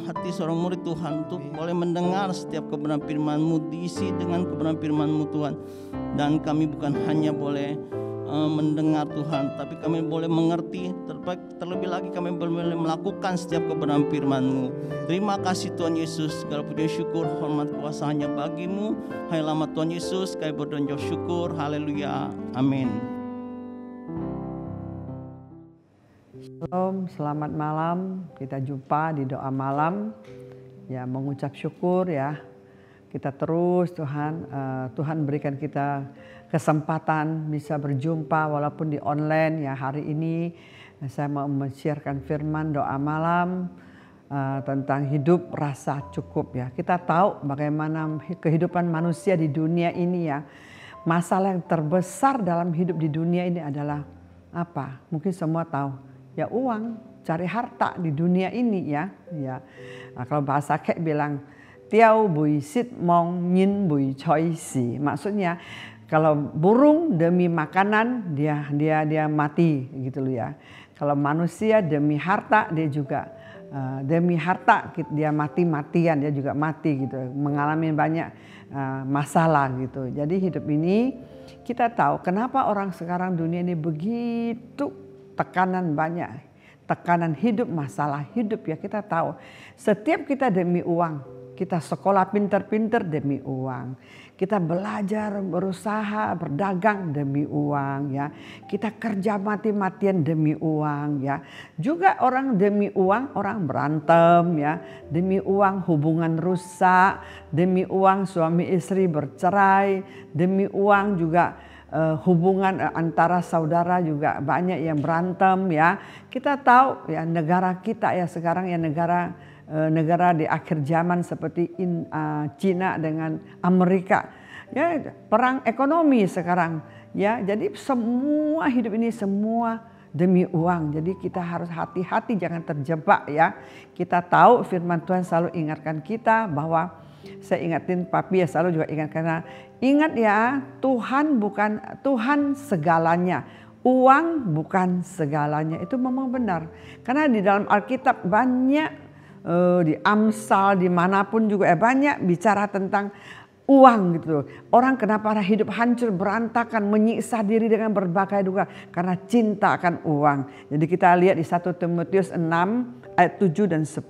D: hati seorang murid Tuhan, untuk boleh mendengar setiap kebenaran firman-Mu, diisi dengan kebenaran firman-Mu Tuhan. Dan kami bukan hanya boleh mendengar Tuhan, tapi kami boleh mengerti, terlebih lagi kami boleh melakukan setiap kebenaran firman-Mu. Terima kasih Tuhan Yesus, segala puji syukur, hormat kuasa hanya bagi-Mu. Hai lama Tuhan Yesus, kami berdoa syukur, haleluya, amin.
E: Shalom, selamat malam. Kita jumpa di doa malam. Ya, mengucap syukur ya. Kita terus Tuhan berikan kita kesempatan bisa berjumpa walaupun di online ya. Hari ini saya mau men-sharekan firman doa malam tentang hidup rasa cukup ya. Kita tahu bagaimana kehidupan manusia di dunia ini ya. Masalah yang terbesar dalam hidup di dunia ini adalah apa? Mungkin semua tahu. Ya uang, cari harta di dunia ini ya. Nah, kalau bahasa kek bilang tiao bui sit mong nyin bui choi si. Maksudnya kalau burung demi makanan dia mati gitu loh ya. Kalau manusia demi harta dia juga demi harta dia mati-matian, dia juga mati gitu, mengalami banyak masalah gitu. Jadi hidup ini kita tahu kenapa orang sekarang dunia ini begitu tekanan banyak, tekanan hidup, masalah hidup ya. Kita tahu setiap kita demi uang, kita sekolah pinter-pinter demi uang, kita belajar, berusaha, berdagang demi uang ya, kita kerja mati-matian demi uang ya. Juga orang demi uang, orang berantem ya, demi uang hubungan rusak, demi uang suami istri bercerai, demi uang juga hubungan antara saudara juga banyak yang berantem ya. Kita tahu ya negara kita ya sekarang ya negara di akhir zaman seperti Cina dengan Amerika ya, perang ekonomi sekarang ya. Jadi semua hidup ini semua demi uang. Jadi kita harus hati-hati jangan terjebak ya. Kita tahu firman Tuhan selalu ingatkan kita bahwa, saya ingatin papi ya selalu juga ingatkan, ingat ya Tuhan bukan Tuhan segalanya, uang bukan segalanya. Itu memang benar. Karena di dalam Alkitab banyak di Amsal dimanapun juga banyak bicara tentang uang gitu. Orang kenapa hidup hancur berantakan, menyiksa diri dengan berbagai duka karena cinta akan uang. Jadi kita lihat di 1 Timotius 6 ayat 7 dan 10.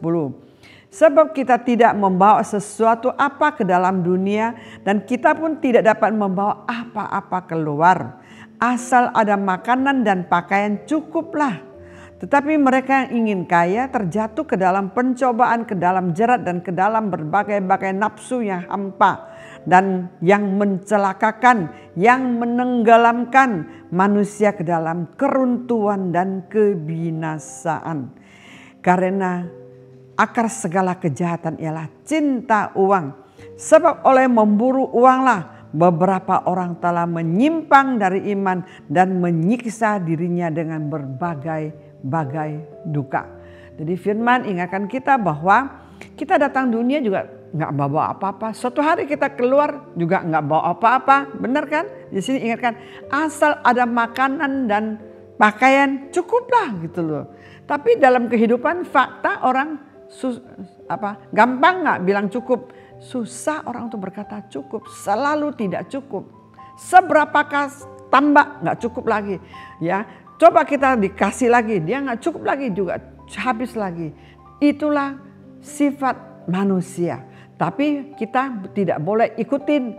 E: Sebab kita tidak membawa sesuatu apa ke dalam dunia dan kita pun tidak dapat membawa apa-apa keluar. Asal ada makanan dan pakaian cukuplah. Tetapi mereka yang ingin kaya terjatuh ke dalam pencobaan, ke dalam jerat dan ke dalam berbagai-bagai nafsu yang hampa dan yang mencelakakan, yang menenggelamkan manusia ke dalam keruntuhan dan kebinasaan. Karena akar segala kejahatan ialah cinta uang. Sebab oleh memburu uanglah beberapa orang telah menyimpang dari iman dan menyiksa dirinya dengan berbagai duka. Jadi firman ingatkan kita bahwa kita datang dunia juga nggak bawa apa-apa. Suatu hari kita keluar juga nggak bawa apa-apa. Benar kan? Di sini ingatkan asal ada makanan dan pakaian cukuplah gitu loh. Tapi dalam kehidupan fakta orang gampang nggak bilang cukup, susah orang untuk berkata cukup, selalu tidak cukup. Seberapakah tambah nggak cukup lagi ya, coba kita dikasih lagi dia nggak cukup lagi juga, habis lagi. Itulah sifat manusia. Tapi kita tidak boleh ikutin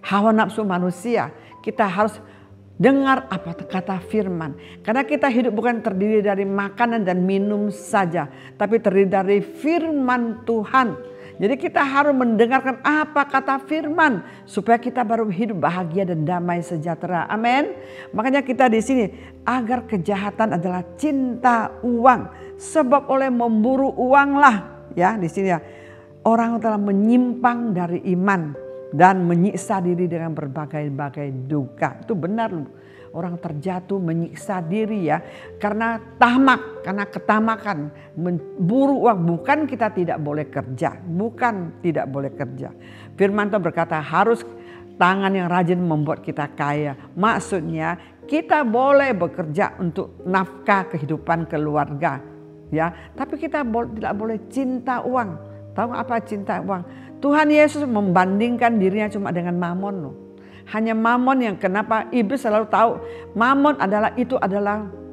E: hawa nafsu manusia. Kita harus dengar apa kata firman. Karena kita hidup bukan terdiri dari makanan dan minum saja, tapi terdiri dari firman Tuhan Jadi kita harus mendengarkan apa kata firman supaya kita baru hidup bahagia dan damai sejahtera. Amin. Makanya kita di sini agar kejahatan adalah cinta uang, sebab oleh memburu uanglah ya di sini ya orang telah menyimpang dari iman dan menyiksa diri dengan berbagai-bagai duka. Itu benar loh. Orang terjatuh menyiksa diri ya karena tamak, karena ketamakan, memburu uang. Bukan kita tidak boleh kerja, bukan tidak boleh kerja. Firman Tuhan berkata harus tangan yang rajin membuat kita kaya. Maksudnya kita boleh bekerja untuk nafkah kehidupan keluarga ya, tapi kita tidak boleh cinta uang. Tahu apa cinta uang? Tuhan Yesus membandingkan dirinya cuma dengan mamon loh. Hanya mamon yang kenapa iblis selalu tahu mamon adalah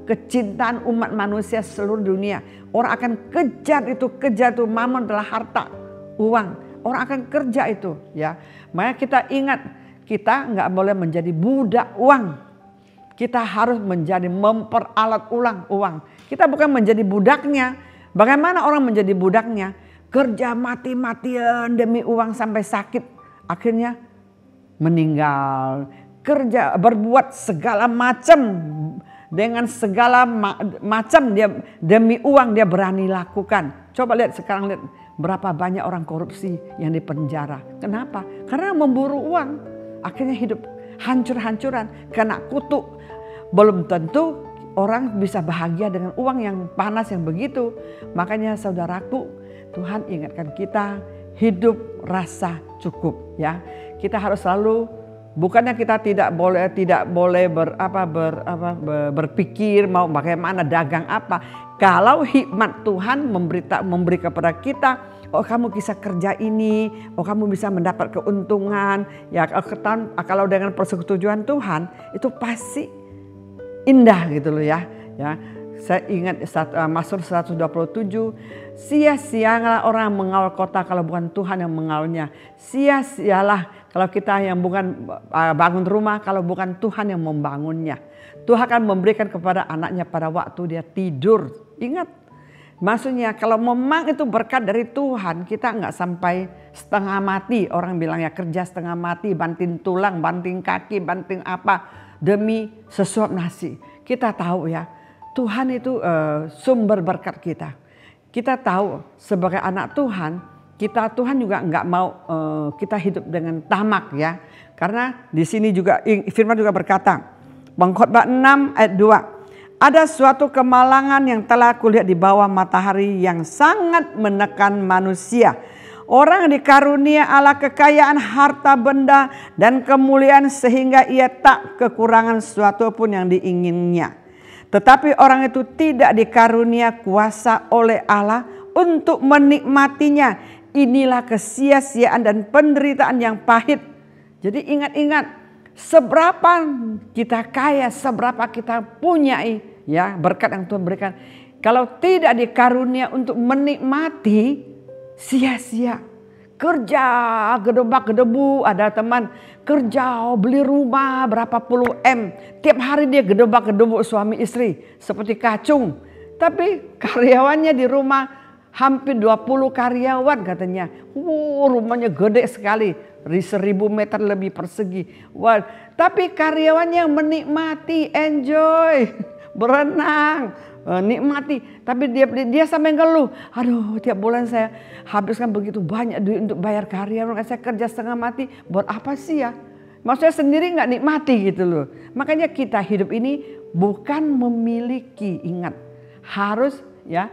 E: kecintaan umat manusia seluruh dunia. Orang akan kejar itu mamon adalah harta, uang. Orang akan kerja itu ya. Makanya kita ingat kita nggak boleh menjadi budak uang. Kita harus menjadi memperalat ulang uang. Kita bukan menjadi budaknya. Bagaimana orang menjadi budaknya? Kerja mati-matian demi uang sampai sakit. Akhirnya meninggal, kerja berbuat segala macam dengan segala macam dia demi uang dia berani lakukan. Coba lihat sekarang, lihat berapa banyak orang korupsi yang dipenjara. Kenapa? Karena memburu uang. Akhirnya hidup hancur-hancuran kena kutuk. Belum tentu orang bisa bahagia dengan uang yang panas yang begitu. Makanya saudaraku, Tuhan ingatkan kita hidup rasa cukup ya. Kita harus selalu, bukannya kita tidak boleh berpikir mau bagaimana dagang apa. Kalau hikmat Tuhan memberi kepada kita, oh kamu bisa kerja ini, oh kamu bisa mendapat keuntungan. Ya kalau dengan persetujuan Tuhan itu pasti indah gitu loh ya. Ya. Saya ingat Mazmur 127, sia-sialah orang mengawal kota kalau bukan Tuhan yang mengawalnya. Sia-sialah kalau kita yang bukan bangun rumah kalau bukan Tuhan yang membangunnya. Tuhan akan memberikan kepada anaknya pada waktu dia tidur. Ingat, maksudnya kalau memang itu berkat dari Tuhan, kita nggak sampai setengah mati. Orang bilang ya kerja setengah mati, banting tulang, banting kaki, banting apa demi sesuap nasi. Kita tahu ya, Tuhan itu sumber berkat kita. Kita tahu sebagai anak Tuhan, Tuhan juga nggak mau kita hidup dengan tamak ya. Karena di sini juga firman juga berkata, Pengkhotbah 6 ayat 2. Ada suatu kemalangan yang telah kulihat di bawah matahari yang sangat menekan manusia. Orang dikarunia Allah kekayaan harta benda dan kemuliaan sehingga ia tak kekurangan sesuatu pun yang diinginnya. Tetapi orang itu tidak dikarunia kuasa oleh Allah untuk menikmatinya. Inilah kesia-siaan dan penderitaan yang pahit. Jadi ingat-ingat, seberapa kita kaya, seberapa kita punyai ya berkat yang Tuhan berikan. Kalau tidak dikarunia untuk menikmati, sia-sia. Kerja gedebak-gedebu, ada teman kerja beli rumah berapa puluh M. Tiap hari dia gedebak-gedebu suami istri seperti kacung. Tapi karyawannya di rumah hampir 20 karyawan katanya. Rumahnya gede sekali, 1000 meter lebih persegi. Wah, tapi karyawannya menikmati, enjoy, berenang, nikmati. Tapi dia sampai ngeluh, aduh tiap bulan saya habiskan begitu banyak duit untuk bayar karyawan, saya kerja setengah mati, buat apa sih ya? Maksudnya sendiri nggak nikmati gitu loh. Makanya kita hidup ini bukan memiliki, ingat harus ya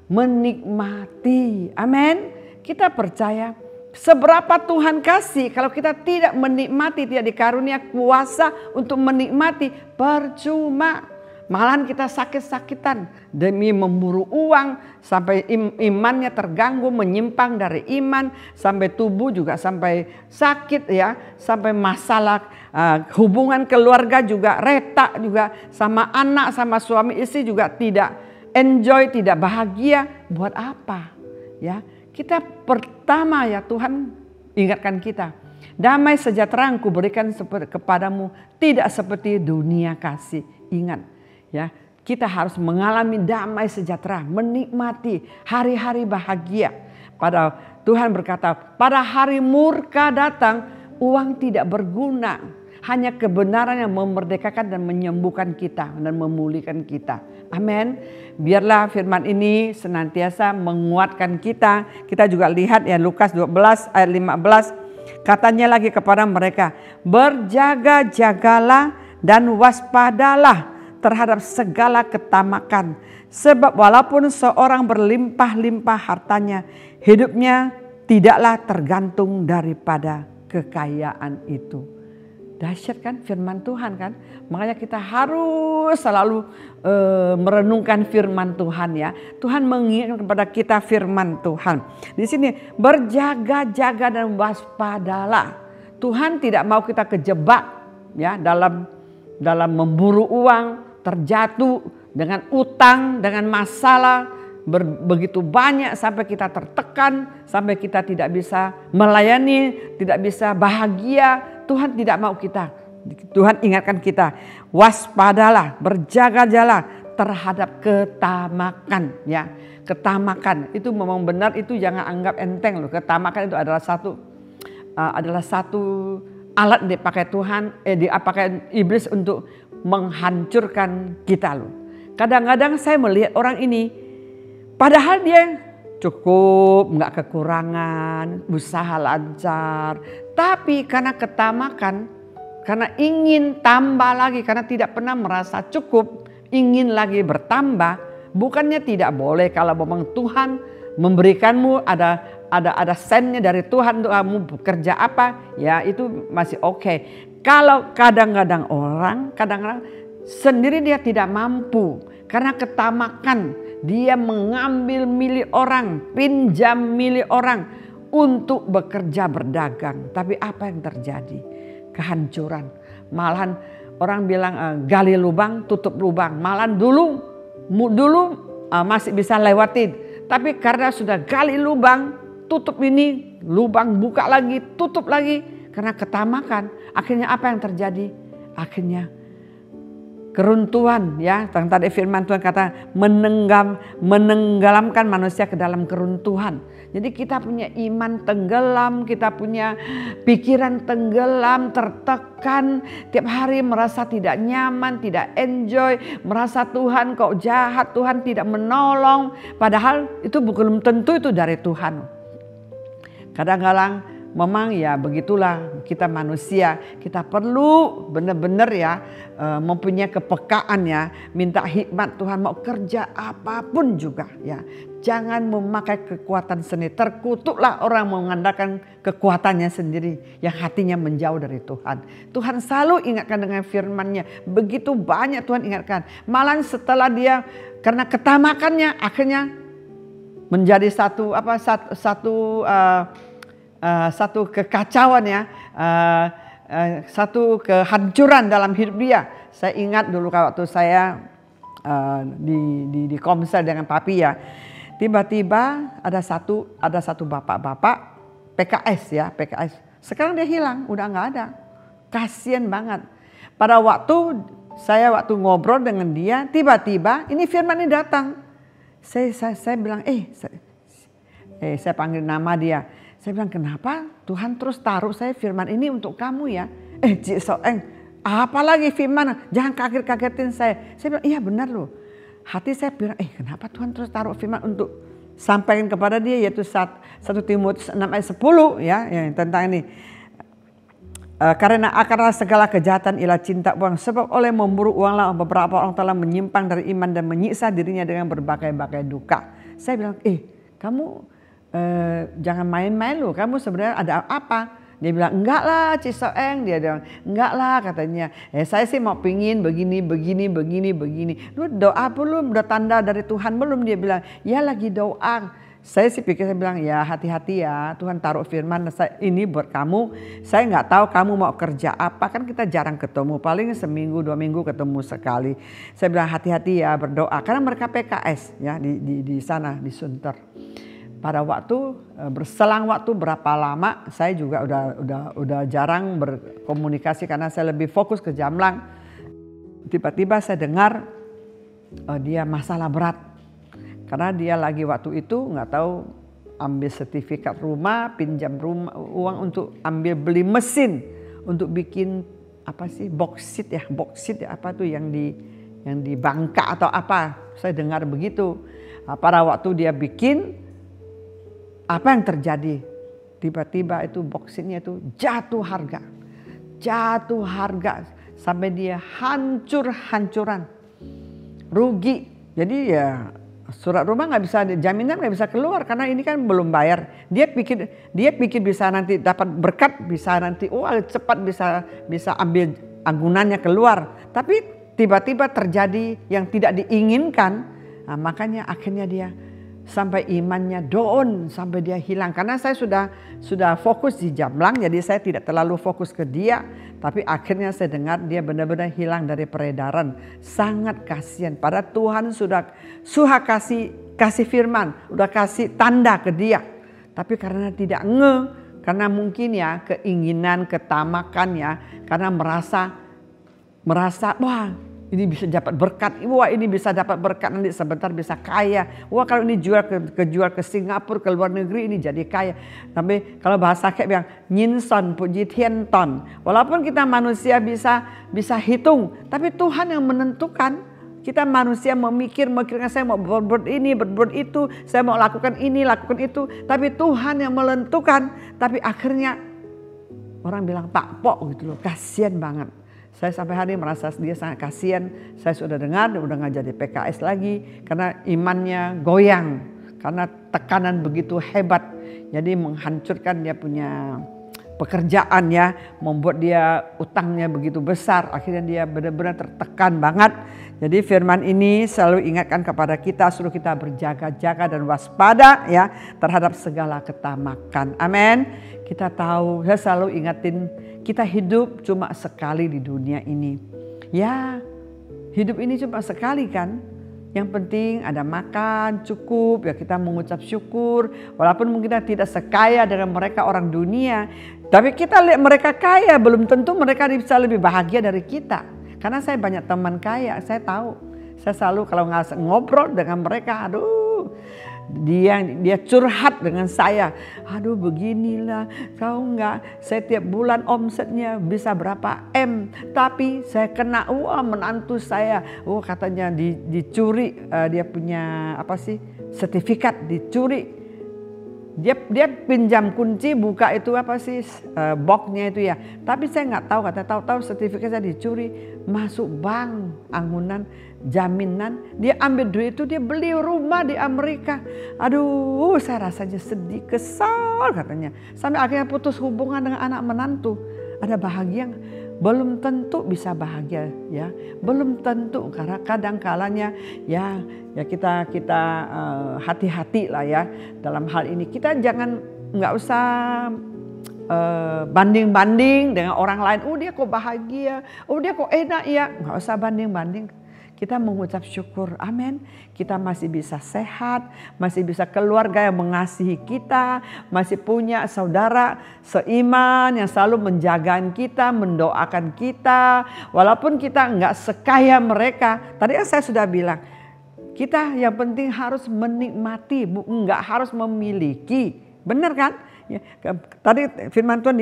E: menikmati. Amin. Kita percaya seberapa Tuhan kasih, kalau kita tidak menikmati, tidak dikarunia kuasa untuk menikmati, percuma. Malahan kita sakit-sakitan demi memburu uang, sampai imannya terganggu, menyimpang dari iman, sampai tubuh juga sampai sakit ya, sampai masalah hubungan keluarga juga retak juga, sama anak sama suami istri juga tidak enjoy, tidak bahagia. Buat apa? Ya, kita pertama ya Tuhan ingatkan kita, damai sejahtera yang kuberikan kepadamu tidak seperti dunia kasih. Ingat. Ya, kita harus mengalami damai sejahtera, menikmati hari-hari bahagia. Pada Tuhan berkata, pada hari murka datang, uang tidak berguna. Hanya kebenaran yang memerdekakan dan menyembuhkan kita dan memulihkan kita. Amin. Biarlah firman ini senantiasa menguatkan kita. Kita juga lihat ya Lukas 12 ayat 15. Katanya lagi kepada mereka, berjaga-jagalah dan waspadalah terhadap segala ketamakan. Sebab walaupun seorang berlimpah-limpah hartanya, hidupnya tidaklah tergantung daripada kekayaan itu. Dahsyat kan firman Tuhan kan. Makanya kita harus selalu merenungkan firman Tuhan ya. Tuhan mengingatkan kepada kita firman Tuhan. Di sini berjaga-jaga dan waspadalah. Tuhan tidak mau kita kejebak ya dalam memburu uang, terjatuh dengan utang, dengan masalah begitu banyak sampai kita tertekan, sampai kita tidak bisa melayani, tidak bisa bahagia. Tuhan tidak mau kita. Tuhan ingatkan kita, waspadalah, berjaga-jagalah terhadap ketamakan ya. Ketamakan itu memang benar, itu jangan anggap enteng loh. Ketamakan itu adalah satu alat dipakai Tuhan, dipakai iblis untuk menghancurkan kita loh. Kadang-kadang saya melihat orang ini, padahal dia cukup, nggak kekurangan, usaha lancar. Tapi karena ketamakan, karena ingin tambah lagi, karena tidak pernah merasa cukup, ingin lagi bertambah. Bukannya tidak boleh kalau memang Tuhan memberikanmu ada sennya dari Tuhan untuk kamu bekerja apa, ya itu masih oke. Kalau kadang-kadang sendiri dia tidak mampu karena ketamakan. Dia mengambil milik orang, pinjam milik orang untuk bekerja berdagang. Tapi apa yang terjadi? Kehancuran. Malahan orang bilang gali lubang, tutup lubang. Malahan dulu masih bisa lewatin. Tapi karena sudah gali lubang, tutup ini, lubang buka lagi, tutup lagi. Karena ketamakan. Akhirnya apa yang terjadi? Akhirnya keruntuhan ya, tadi firman Tuhan kata menenggelamkan manusia ke dalam keruntuhan. Jadi kita punya iman tenggelam, kita punya pikiran tenggelam, tertekan, tiap hari merasa tidak nyaman, tidak enjoy, merasa Tuhan kok jahat, Tuhan tidak menolong. Padahal itu belum tentu itu dari Tuhan. Kadang-kadang memang ya begitulah kita manusia, kita perlu benar-benar ya mempunyai kepekaan ya, minta hikmat Tuhan mau kerja apapun juga ya. Jangan memakai kekuatan sendiri, terkutuklah orang mengandalkan kekuatannya sendiri yang hatinya menjauh dari Tuhan. Tuhan selalu ingatkan dengan firman-Nya, begitu banyak Tuhan ingatkan. Malah setelah dia karena ketamakannya akhirnya menjadi satu kekacauan ya, satu kehancuran dalam hidup dia. Saya ingat dulu waktu saya di komsel dengan papi ya, tiba-tiba ada satu bapak-bapak PKS ya, PKS. Sekarang dia hilang, udah nggak ada. Kasian banget. Pada waktu ngobrol dengan dia, tiba-tiba ini firman ini datang. Saya bilang, saya panggil nama dia. Saya bilang, kenapa Tuhan terus taruh saya firman ini untuk kamu ya? Cik Soeng, apa lagi firman? Jangan kaget-kagetin saya. Saya bilang, iya benar loh. Hati saya bilang, kenapa Tuhan terus taruh firman untuk sampaikan kepada dia, yaitu 1 Timotius 6 ayat 10 ya, tentang ini. Karena akarlah segala kejahatan ialah cinta uang. Sebab oleh memburu uanglah beberapa orang telah menyimpang dari iman dan menyiksa dirinya dengan berbagai-bagai duka. Saya bilang, kamu jangan main-main loh, kamu sebenarnya ada apa? Dia bilang, enggak lah Cik Soeng. Dia bilang, enggak lah katanya. Saya sih mau pingin begini. Lu doa belum? Udah tanda dari Tuhan belum? Dia bilang, ya lagi doa. Saya bilang, ya hati-hati ya, Tuhan taruh firman ini buat kamu. Saya nggak tahu kamu mau kerja apa, kan kita jarang ketemu, paling seminggu 2 minggu ketemu sekali. Saya bilang hati-hati ya, berdoa, karena mereka PKS ya di sana di Sunter. Pada waktu berselang waktu berapa lama, saya juga udah jarang berkomunikasi karena saya lebih fokus ke Jamlang. Tiba-tiba saya dengar dia masalah berat. Karena dia lagi waktu itu nggak tahu ambil sertifikat rumah, pinjam rumah, uang untuk ambil beli mesin untuk bikin apa sih boksit ya apa tuh yang di Bangka atau apa, saya dengar begitu. Pada waktu dia bikin, apa yang terjadi? Tiba-tiba itu boksitnya itu jatuh harga sampai dia hancur-hancuran, rugi. Jadi ya surat rumah nggak bisa, jaminan nggak bisa keluar karena ini kan belum bayar. Dia pikir bisa nanti dapat berkat, bisa nanti cepat bisa ambil agunannya keluar. Tapi tiba-tiba terjadi yang tidak diinginkan. Nah, makanya akhirnya dia sampai imannya down, sampai dia hilang. Karena saya sudah fokus di Jamblang, jadi saya tidak terlalu fokus ke dia. Tapi akhirnya saya dengar dia benar-benar hilang dari peredaran. Sangat kasihan. Padahal Tuhan sudah kasih firman, udah kasih tanda ke dia. Tapi karena tidak karena mungkin ya keinginan, ketamakan ya, karena merasa wah ini bisa dapat berkat, wah ini bisa dapat berkat nanti sebentar bisa kaya, wah kalau ini jual ke Singapura, ke luar negeri ini jadi kaya. Tapi kalau bahasa kayak bilang nyinson puji tienton, walaupun kita manusia bisa hitung, tapi Tuhan yang menentukan. Kita manusia memikirkan saya mau berbuat ini, berbuat itu, saya mau lakukan ini, lakukan itu, tapi Tuhan yang menentukan. Tapi akhirnya orang bilang Pak Pok gitu loh, kasihan banget. Saya sampai hari ini merasa dia sangat kasihan. Saya sudah dengar dia udah nggak jadi PKS lagi karena imannya goyang, karena tekanan begitu hebat. Jadi menghancurkan dia punya pekerjaan ya, membuat dia utangnya begitu besar. Akhirnya dia benar-benar tertekan banget. Jadi firman ini selalu ingatkan kepada kita, suruh kita berjaga-jaga dan waspada ya terhadap segala ketamakan. Amin. Kita tahu, saya selalu ingatin kita hidup cuma sekali di dunia ini. Ya, hidup ini cuma sekali kan. Yang penting ada makan cukup, ya kita mengucap syukur. Walaupun mungkin kita tidak sekaya dengan mereka orang dunia, tapi kita lihat mereka kaya, belum tentu mereka bisa lebih bahagia dari kita. Karena saya banyak teman kaya, saya tahu. Saya selalu kalau ngobrol dengan mereka, aduh, dia curhat dengan saya. Aduh beginilah, tahu nggak? Saya tiap bulan omsetnya bisa berapa M, tapi saya kena menantu saya, katanya dicuri, dia punya apa sih sertifikat dicuri. Dia pinjam kunci buka itu apa sih boxnya itu ya. Tapi saya nggak tahu, tahu sertifikatnya dicuri, masuk bank anggunan jaminan, dia ambil duit itu dia beli rumah di Amerika. Aduh, saya rasanya sedih, kesal katanya. Sampai akhirnya putus hubungan dengan anak menantu. Ada bahagia? Belum tentu bisa bahagia ya. Belum tentu karena kadang kalanya ya kita hati-hati lah ya dalam hal ini. Kita nggak usah banding-banding dengan orang lain. Oh dia kok bahagia, oh dia kok enak ya. Nggak usah banding-banding. Kita mengucap syukur, amin. Kita masih bisa sehat, masih bisa keluarga yang mengasihi kita, masih punya saudara seiman yang selalu menjaga kita, mendoakan kita. Walaupun kita nggak sekaya mereka, tadi saya sudah bilang, kita yang penting harus menikmati, nggak harus memiliki. Benar kan? Ya, tadi firman Tuhan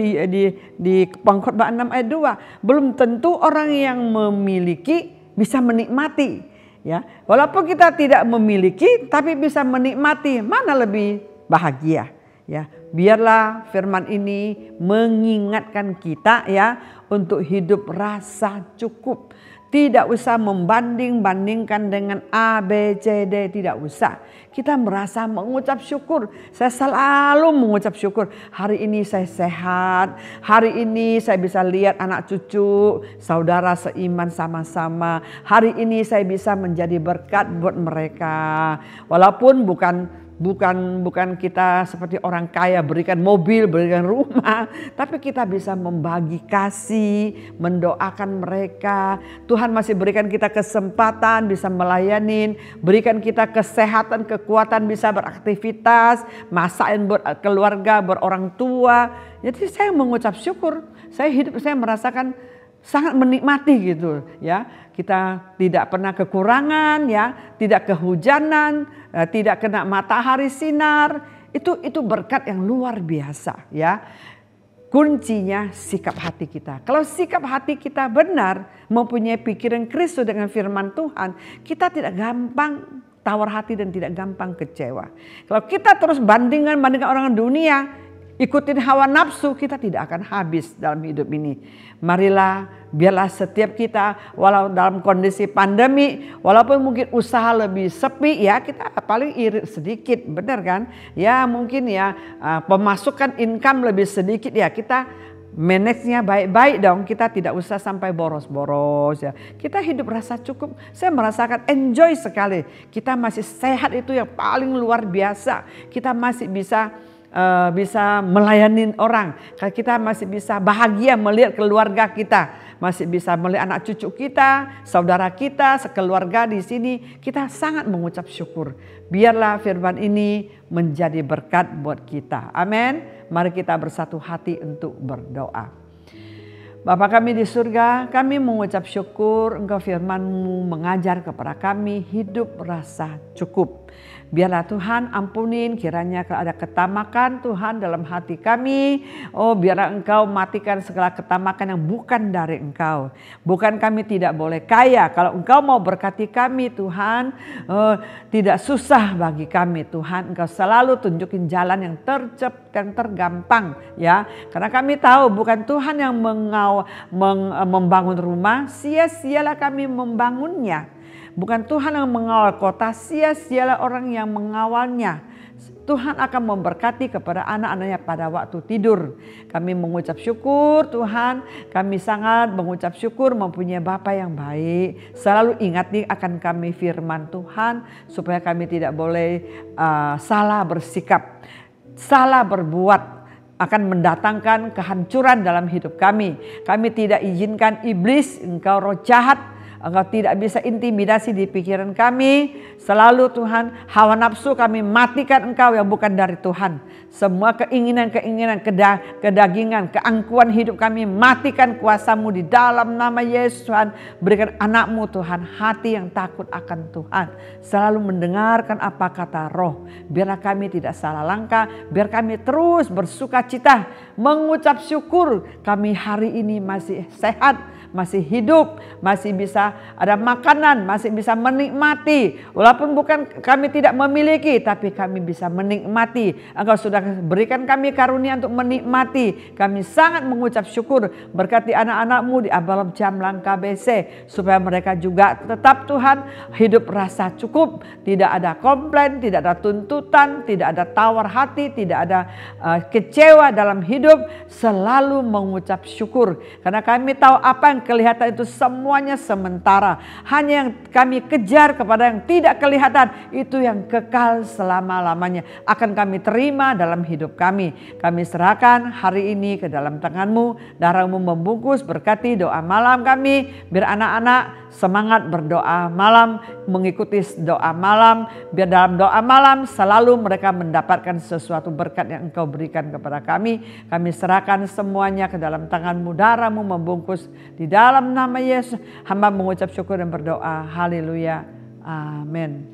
E: di Pengkhotbah 6 ayat 2, belum tentu orang yang memiliki bisa menikmati ya. Walaupun kita tidak memiliki tapi bisa menikmati, mana lebih bahagia ya. Biarlah firman ini mengingatkan kita ya untuk hidup rasa cukup. Tidak usah membanding-bandingkan dengan A, B, C, D, tidak usah. Kita merasa mengucap syukur. Saya selalu mengucap syukur. Hari ini saya sehat. Hari ini saya bisa lihat anak cucu, saudara seiman sama-sama. Hari ini saya bisa menjadi berkat buat mereka. Walaupun bukan kita seperti orang kaya berikan mobil, berikan rumah, tapi kita bisa membagi kasih, mendoakan mereka. Tuhan masih berikan kita kesempatan bisa melayanin, berikan kita kesehatan, kekuatan bisa beraktivitas, masakin buat keluarga, buat orang tua. Jadi saya mengucap syukur. Saya merasakan sangat menikmati gitu ya. Kita tidak pernah kekurangan ya, tidak kehujanan, tidak kena matahari sinar. Itu berkat yang luar biasa ya. Kuncinya sikap hati kita. Kalau sikap hati kita benar, mempunyai pikiran Kristus dengan firman Tuhan, kita tidak gampang tawar hati dan tidak gampang kecewa. Kalau kita terus bandingkan orang dunia, ikutin hawa nafsu, kita tidak akan habis dalam hidup ini. Marilah, biarlah setiap kita, walau dalam kondisi pandemi, walaupun mungkin usaha lebih sepi ya, kita paling irit sedikit, benar kan? Ya mungkin ya pemasukan income lebih sedikit ya, kita manage-nya baik-baik dong. Kita tidak usah sampai boros-boros ya. Kita hidup rasa cukup. Saya merasakan enjoy sekali. Kita masih sehat, itu yang paling luar biasa. Kita masih bisa melayani orang. Kita masih bisa bahagia melihat keluarga kita. Masih bisa melihat anak cucu kita, saudara kita, sekeluarga di sini. Kita sangat mengucap syukur. Biarlah firman ini menjadi berkat buat kita. Amin. Mari kita bersatu hati untuk berdoa. Bapa kami di surga, kami mengucap syukur Engkau firman-Mu mengajar kepada kami hidup rasa cukup. Biarlah Tuhan ampunin kiranya kalau ada ketamakan Tuhan dalam hati kami. Oh biarlah Engkau matikan segala ketamakan yang bukan dari Engkau. Bukan kami tidak boleh kaya. Kalau Engkau mau berkati kami Tuhan, tidak susah bagi kami Tuhan. Engkau selalu tunjukin jalan yang tercepat, yang tergampang ya. Karena kami tahu bukan Tuhan yang membangun rumah, sia-sialah kami membangunnya. Bukan Tuhan yang mengawal kota, sia-sialah orang yang mengawalnya. Tuhan akan memberkati kepada anak-anaknya pada waktu tidur. Kami mengucap syukur Tuhan, kami sangat mengucap syukur mempunyai Bapa yang baik. Selalu ingati akan kami firman Tuhan supaya kami tidak boleh salah bersikap, salah berbuat, akan mendatangkan kehancuran dalam hidup kami. Kami tidak izinkan iblis, engkau roh jahat, Engkau tidak bisa intimidasi di pikiran kami. Selalu Tuhan, hawa nafsu kami matikan Engkau yang bukan dari Tuhan. Semua keinginan-keinginan, kedagingan, keangkuhan hidup kami matikan kuasa-Mu di dalam nama Yesus Tuhan. Berikan anak-Mu Tuhan hati yang takut akan Tuhan. Selalu mendengarkan apa kata roh. Biarlah kami tidak salah langkah. Biar kami terus bersuka cita. Mengucap syukur kami hari ini masih sehat, masih hidup, masih bisa ada makanan, masih bisa menikmati. Walaupun bukan kami tidak memiliki, tapi kami bisa menikmati. Engkau sudah berikan kami karunia untuk menikmati. Kami sangat mengucap syukur. Berkati anak-anak-Mu di Abalom Jamlang KBC. Supaya mereka juga tetap Tuhan hidup rasa cukup. Tidak ada komplain, tidak ada tuntutan, tidak ada tawar hati, tidak ada kecewa dalam hidup. Selalu mengucap syukur. Karena kami tahu apa yang kelihatan itu semuanya sementara. Hanya yang kami kejar kepada yang tidak kelihatan, itu yang kekal selama-lamanya. Akan kami terima dalam hidup kami. Kami serahkan hari ini ke dalam tangan-Mu. Darah-Mu membungkus, berkati doa malam kami. Biar anak-anak semangat berdoa malam, mengikuti doa malam. Biar dalam doa malam selalu mereka mendapatkan sesuatu berkat yang Engkau berikan kepada kami. Kami serahkan semuanya ke dalam tangan-Mu. Darah-Mu membungkus. Di dalam nama Yesus, hamba mengucap syukur dan berdoa. Haleluya. Amin.